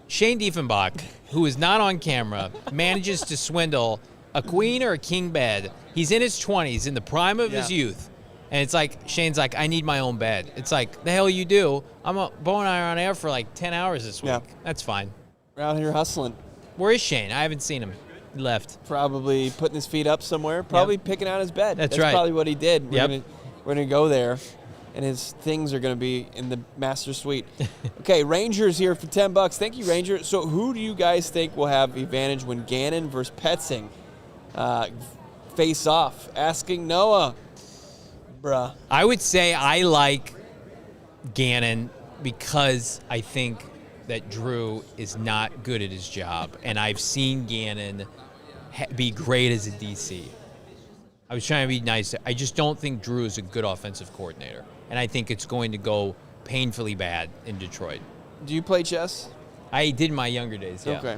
Shane Diefenbach, who is not on camera, manages to swindle a queen or a king bed. He's in his 20s, in the prime of his youth. And it's like, Shane's like, I need my own bed. It's like, the hell you do? I'm a Bo and I are on air for like 10 hours this week. Yeah. That's fine. We're out here hustling. Where is Shane? I haven't seen him. He left. Probably putting his feet up somewhere. Probably picking out his bed. That's right. Probably what he did. Yep. We're gonna go there, and his things are going to be in the master suite. Okay, Rangers here for $10. Thank you, Ranger. So who do you guys think will have advantage when Gannon versus Petzing face off? Asking Noah. Bruh. I would say I like Gannon because I think that Drew is not good at his job, and I've seen Gannon be great as a DC. I was trying to be nice. I just don't think Drew is a good offensive coordinator, and I think it's going to go painfully bad in Detroit. Do you play chess? I did in my younger days, yeah. Okay.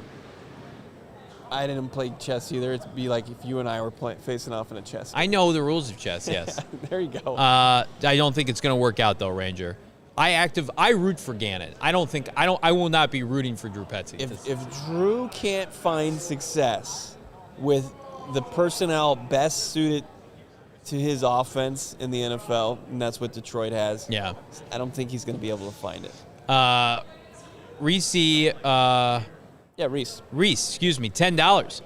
I didn't play chess either. It'd be like if you and I were facing off in a chess game. I know the rules of chess, yes. There you go. I don't think it's going to work out, though, Ranger. I root for Gannon. I will not be rooting for Drew Petzing. If Drew can't find success with the personnel best suited to his offense in the NFL, and that's what Detroit has, yeah, I don't think he's going to be able to find it. Reese. Reese, excuse me, $10.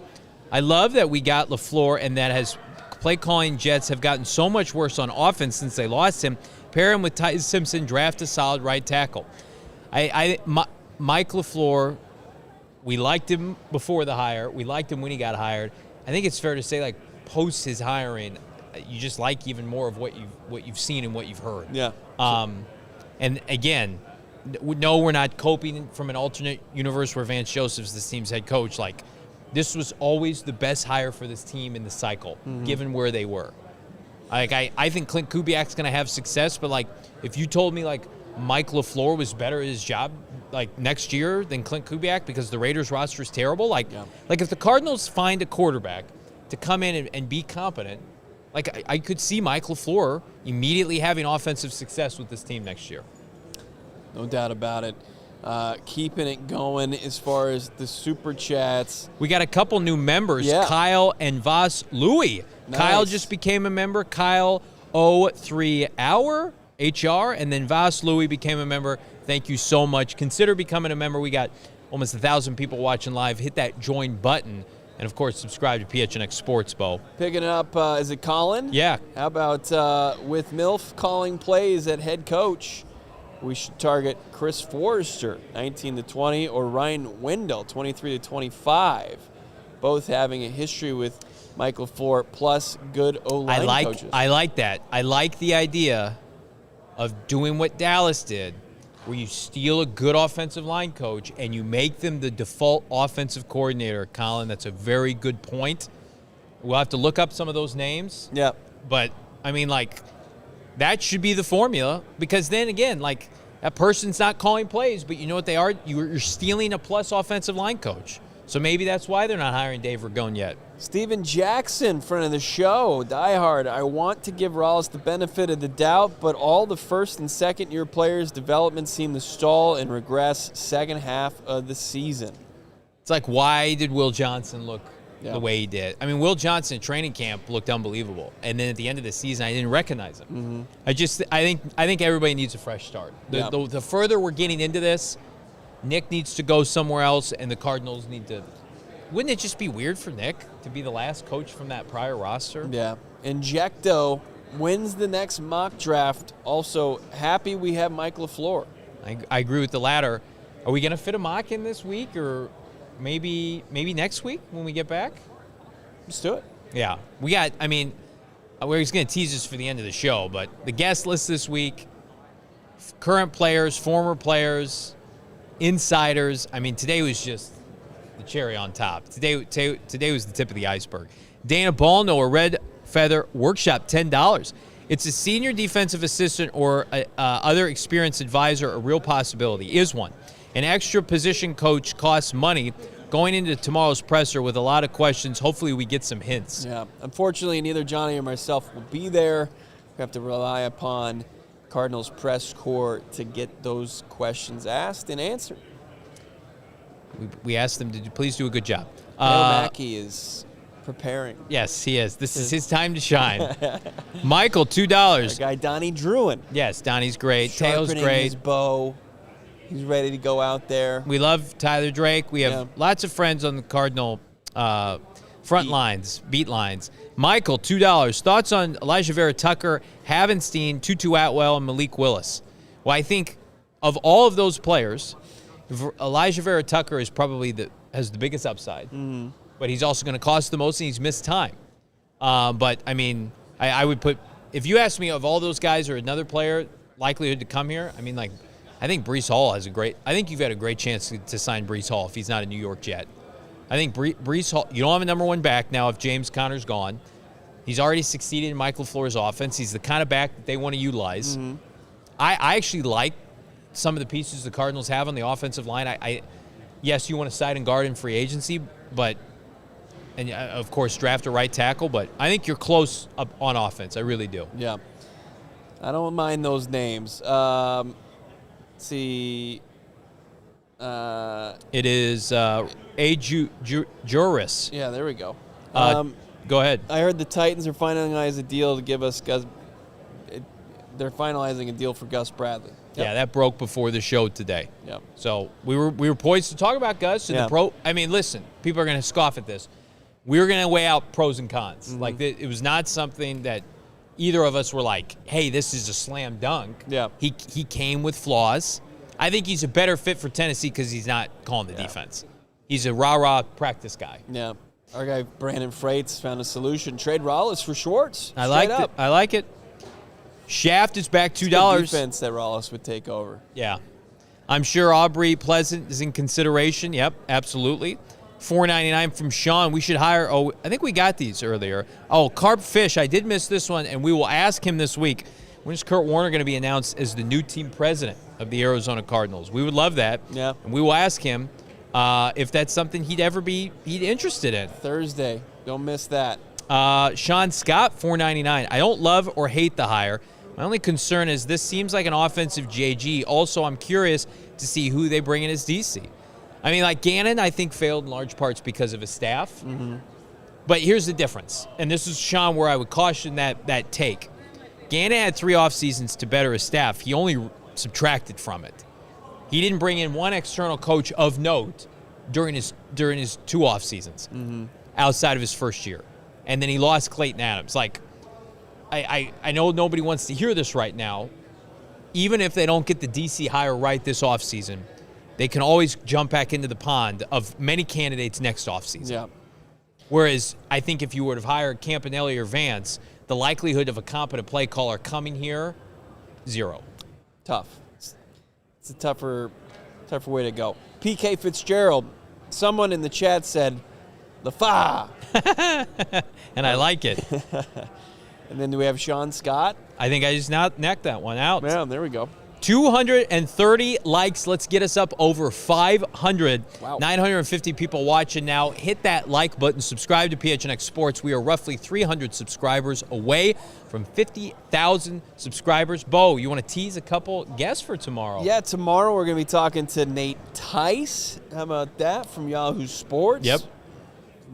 I love that we got LaFleur, and that has play calling Jets have gotten so much worse on offense since they lost him. Pair him with Ty Simpson, draft a solid right tackle. Mike LaFleur, we liked him before the hire. We liked him when he got hired. I think it's fair to say, like, post his hiring, you just like even more of what you've seen and what you've heard. Yeah. And again, no, we're not coping from an alternate universe where Vance Joseph's this team's head coach. Like, this was always the best hire for this team in the cycle, given where they were. Like, I think Klint Kubiak's going to have success, but, like, if you told me, like, Mike LaFleur was better at his job, like, next year than Klint Kubiak because the Raiders roster is terrible, like if the Cardinals find a quarterback to come in and be competent, like, I could see Mike LaFleur immediately having offensive success with this team next year. No doubt about it. Keeping it going as far as the super chats. We got a couple new members, Yeah. Kyle and Voss Louie. Nice. Kyle just became a member. Kyle 03 Hour HR, and then Voss Louie became a member. Thank you so much. Consider becoming a member. We got almost 1,000 people watching live. Hit that join button. And, of course, subscribe to PHNX Sports, Bo. Picking up, is it Colin? Yeah. How about with MILF calling plays at head coach? We should target Chris Forrester, 19-20, or Ryan Wendell, 23-25. Both having a history with Michael LaFleur plus good O-line coaches. I like that. I like the idea of doing what Dallas did, where you steal a good offensive line coach and you make them the default offensive coordinator. Colin, that's a very good point. We'll have to look up some of those names. Yeah. But, I mean, like, that should be the formula, because then, again, like, that person's not calling plays, but you know what they are? You're stealing a plus offensive line coach. So maybe that's why they're not hiring Dave Ragone yet. Steven Jackson, friend of the show, diehard. I want to give Rollis the benefit of the doubt, but all the first and second year players' development seem to stall and regress second half of the season. It's like, why did Will Johnson look the way he did? I mean, Will Johnson in training camp looked unbelievable, and then at the end of the season, I didn't recognize him. I think everybody needs a fresh start. The further we're getting into this, Nick needs to go somewhere else, and the Cardinals need to. Wouldn't it just be weird for Nick to be the last coach from that prior roster? Yeah. Injecto wins the next mock draft. Also, happy we have Mike LaFleur. I agree with the latter. Are we going to fit a mock in this week, or maybe next week when we get back? Let's do it. Yeah. We got, I mean, we're just going to tease this for the end of the show, but the guest list this week, current players, former players, insiders. I mean, today was just the cherry on top. Today was the tip of the iceberg. Dana Ballnow, Red Feather Workshop, $10. It's a senior defensive assistant or other experienced advisor, a real possibility. Is one. An extra position coach costs money. Going into tomorrow's presser with a lot of questions, hopefully we get some hints. Yeah. Unfortunately, neither Johnny or myself will be there. We have to rely upon Cardinals press corps to get those questions asked and answered. We asked them to please do a good job. Mackey is preparing. Yes, he is. This is his time to shine. Michael, $2. Our guy Donnie Druin. Yes, Donnie's great. Teo's great. His bow. He's ready to go out there. We love Tyler Drake. We have lots of friends on the Cardinal beat lines. Michael, $2. Thoughts on Elijah Vera Tucker, Havenstein, Tutu Atwell, and Malik Willis? Well, I think of all of those players, Elijah Vera Tucker is probably has the biggest upside, but he's also going to cost the most, and he's missed time. But I mean, I would put, if you ask me of all those guys or another player likelihood to come here, I mean, like, I think Breece Hall has I think you've had a great chance to sign Breece Hall if he's not a New York Jet. I think Breece Hall, you don't have a number one back now if James Conner's gone. He's already succeeded in Michael LaFleur's offense. He's the kind of back that they want to utilize. I actually like some of the pieces the Cardinals have on the offensive line. Yes, you want to side and guard in free agency, and of course draft a right tackle, but I think you're close up on offense. I really do. Yeah. I don't mind those names. Let's see. It is Juris. Yeah, there we go. Go ahead. I heard the Titans are finalizing a deal to give us Gus. They're finalizing a deal for Gus Bradley. Yep. Yeah, that broke before the show today. Yep. So we were poised to talk about Gus and the pro. I mean, listen, people are going to scoff at this. We were going to weigh out pros and cons. Like it was not something that either of us were like, "Hey, this is a slam dunk." Yeah. He came with flaws. I think he's a better fit for Tennessee because he's not calling the defense. He's a rah-rah practice guy. Yeah. Our guy Brandon Freitz found a solution. Trade Rollis for Schwartz. I like it. I like it. Shaft is back $2. Defense that Rollis would take over. Yeah. I'm sure Aubrey Pleasant is in consideration. Yep, absolutely. $4.99 from Sean. We should hire. Oh, I think we got these earlier. Oh, Carp Fish. I did miss this one, and we will ask him this week. When is Kurt Warner going to be announced as the new team president of the Arizona Cardinals? We would love that. Yeah. And we will ask him if that's something he'd interested in. Thursday. Don't miss that. Sean Scott, $4.99. I don't love or hate the hire. My only concern is this seems like an offensive JG. Also, I'm curious to see who they bring in as DC. I mean, like Gannon, I think failed in large parts because of his staff. But here's the difference. And this is, Sean, where I would caution that take. Gannon had 3 off seasons to better his staff. He only subtracted from it. He didn't bring in one external coach of note during his 2 off seasons outside of his first year. And then he lost Clayton Adams. Like, I know nobody wants to hear this right now. Even if they don't get the DC hire right this offseason, they can always jump back into the pond of many candidates next offseason. Yeah. Whereas I think if you would have hired Campanelli or Vance, the likelihood of a competent play caller coming here, 0. Tough. It's a tougher way to go. PK Fitzgerald, someone in the chat said, LaFa. And I like it. And then do we have Sean Scott? I think I just knocked that one out. Yeah, there we go. 230 likes. Let's get us up over 500. Wow. 950 people watching now. Hit that like button. Subscribe to PHNX Sports. We are roughly 300 subscribers away from 50,000 subscribers. Bo, you want to tease a couple guests for tomorrow? Yeah, tomorrow we're going to be talking to Nate Tice. How about that, from Yahoo Sports? Yep.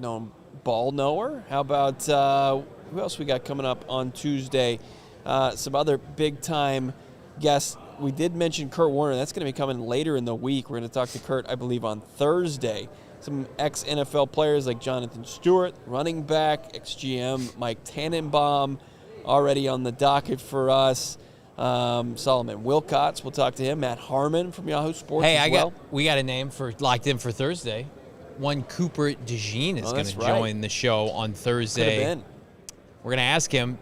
Known ball knower. How about who else we got coming up on Tuesday? Some other big-time guests. We did mention Kurt Warner. That's going to be coming later in the week. We're going to talk to Kurt, I believe, on Thursday. Some ex-NFL players like Jonathan Stewart, running back, ex-GM Mike Tannenbaum, already on the docket for us. Solomon Wilcots, we'll talk to him. Matt Harmon from Yahoo Sports as we got a name for locked in for Thursday. One Cooper DeJean is going to right. join the show on Thursday. Could have been. We're going to ask him,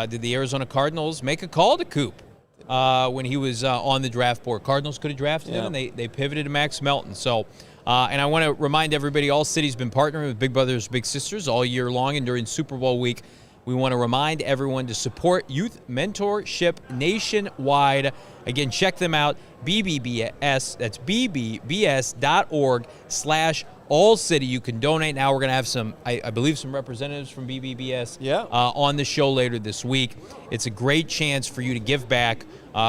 did the Arizona Cardinals make a call to Coop when he was on the draft board? Cardinals could have drafted him, and they pivoted to Max Melton. So, and I want to remind everybody, ALLCITY's been partnering with Big Brothers Big Sisters all year long, and during Super Bowl week, we want to remind everyone to support youth mentorship nationwide. Again, check them out, BBBS, that's bbbs.org/AllCity. You can donate now. We're going to have some, I believe, some representatives from BBBS on the show later this week. It's a great chance for you to give back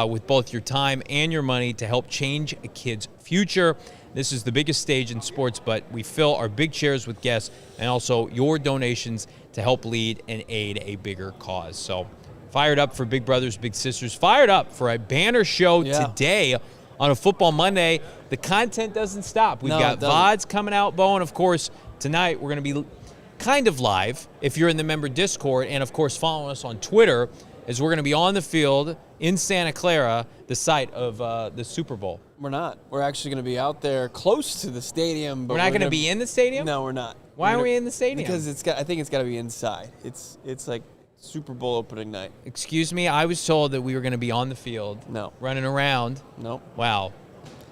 with both your time and your money to help change a kid's future. This is the biggest stage in sports, but we fill our big chairs with guests and also your donations to help lead and aid a bigger cause. So fired up for Big Brothers Big Sisters. Fired up for a banner show today on a Football Monday. The content doesn't stop. We've got VODs coming out, Bo, and of course, tonight we're going to be kind of live if you're in the member Discord, and of course following us on Twitter, as we're going to be on the field in Santa Clara, the site of the Super Bowl. We're not. We're actually going to be out there close to the stadium. But we're not going to be in the stadium? No, we're not. Why are we in the stadium? Because I think it's got to be inside. It's like Super Bowl opening night. Excuse me? I was told that we were going to be on the field. No. Running around. No. Wow.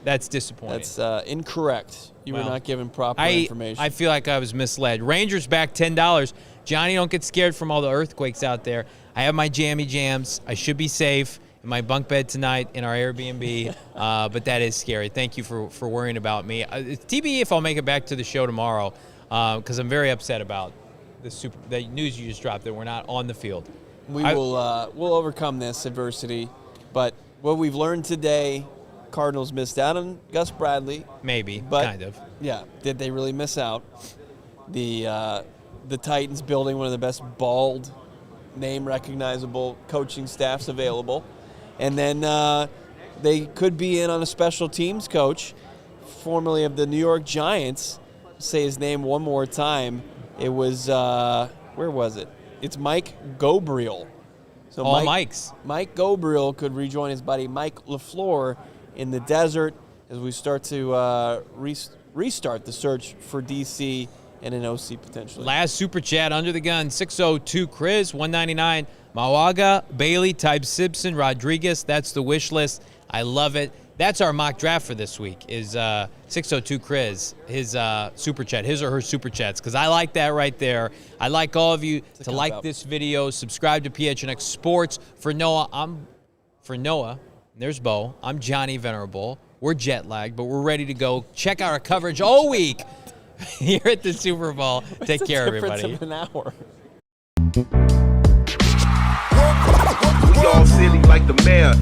That's disappointing. That's incorrect. You were not given proper information. I feel like I was misled. Rangers back $10. Johnny, don't get scared from all the earthquakes out there. I have my jammy jams. I should be safe in my bunk bed tonight in our Airbnb, but that is scary. Thank you for worrying about me. It's TBE if I'll make it back to the show tomorrow, because I'm very upset about the news you just dropped that we're not on the field. We'll overcome this adversity, but what we've learned today, Cardinals missed out on Gus Bradley. Maybe, but, kind of. Yeah, did they really miss out? The Titans building one of the best bald, name-recognizable coaching staffs available. And then they could be in on a special teams coach, formerly of the New York Giants. Say his name one more time. It was, where was it? It's Mike Gobriel. So Mikes. Mike Gobriel could rejoin his buddy Mike LaFleur in the desert as we start to restart the search for DC and an OC potentially. Last super chat under the gun, 602 Chris, 199. Mawaga, Bailey, Type Simpson, Rodriguez. That's the wish list. I love it. That's our mock draft for this week is 602 Chris, his super chat, his or her super chats, because I like that right there. I like all of you to like this video, subscribe to PHNX Sports. For Noah, there's Bo. I'm Johnny Venerable. We're jet lagged, but we're ready to go. Check out our coverage all week here at the Super Bowl. Take care, everybody. Of an hour. We all silly like the mayor.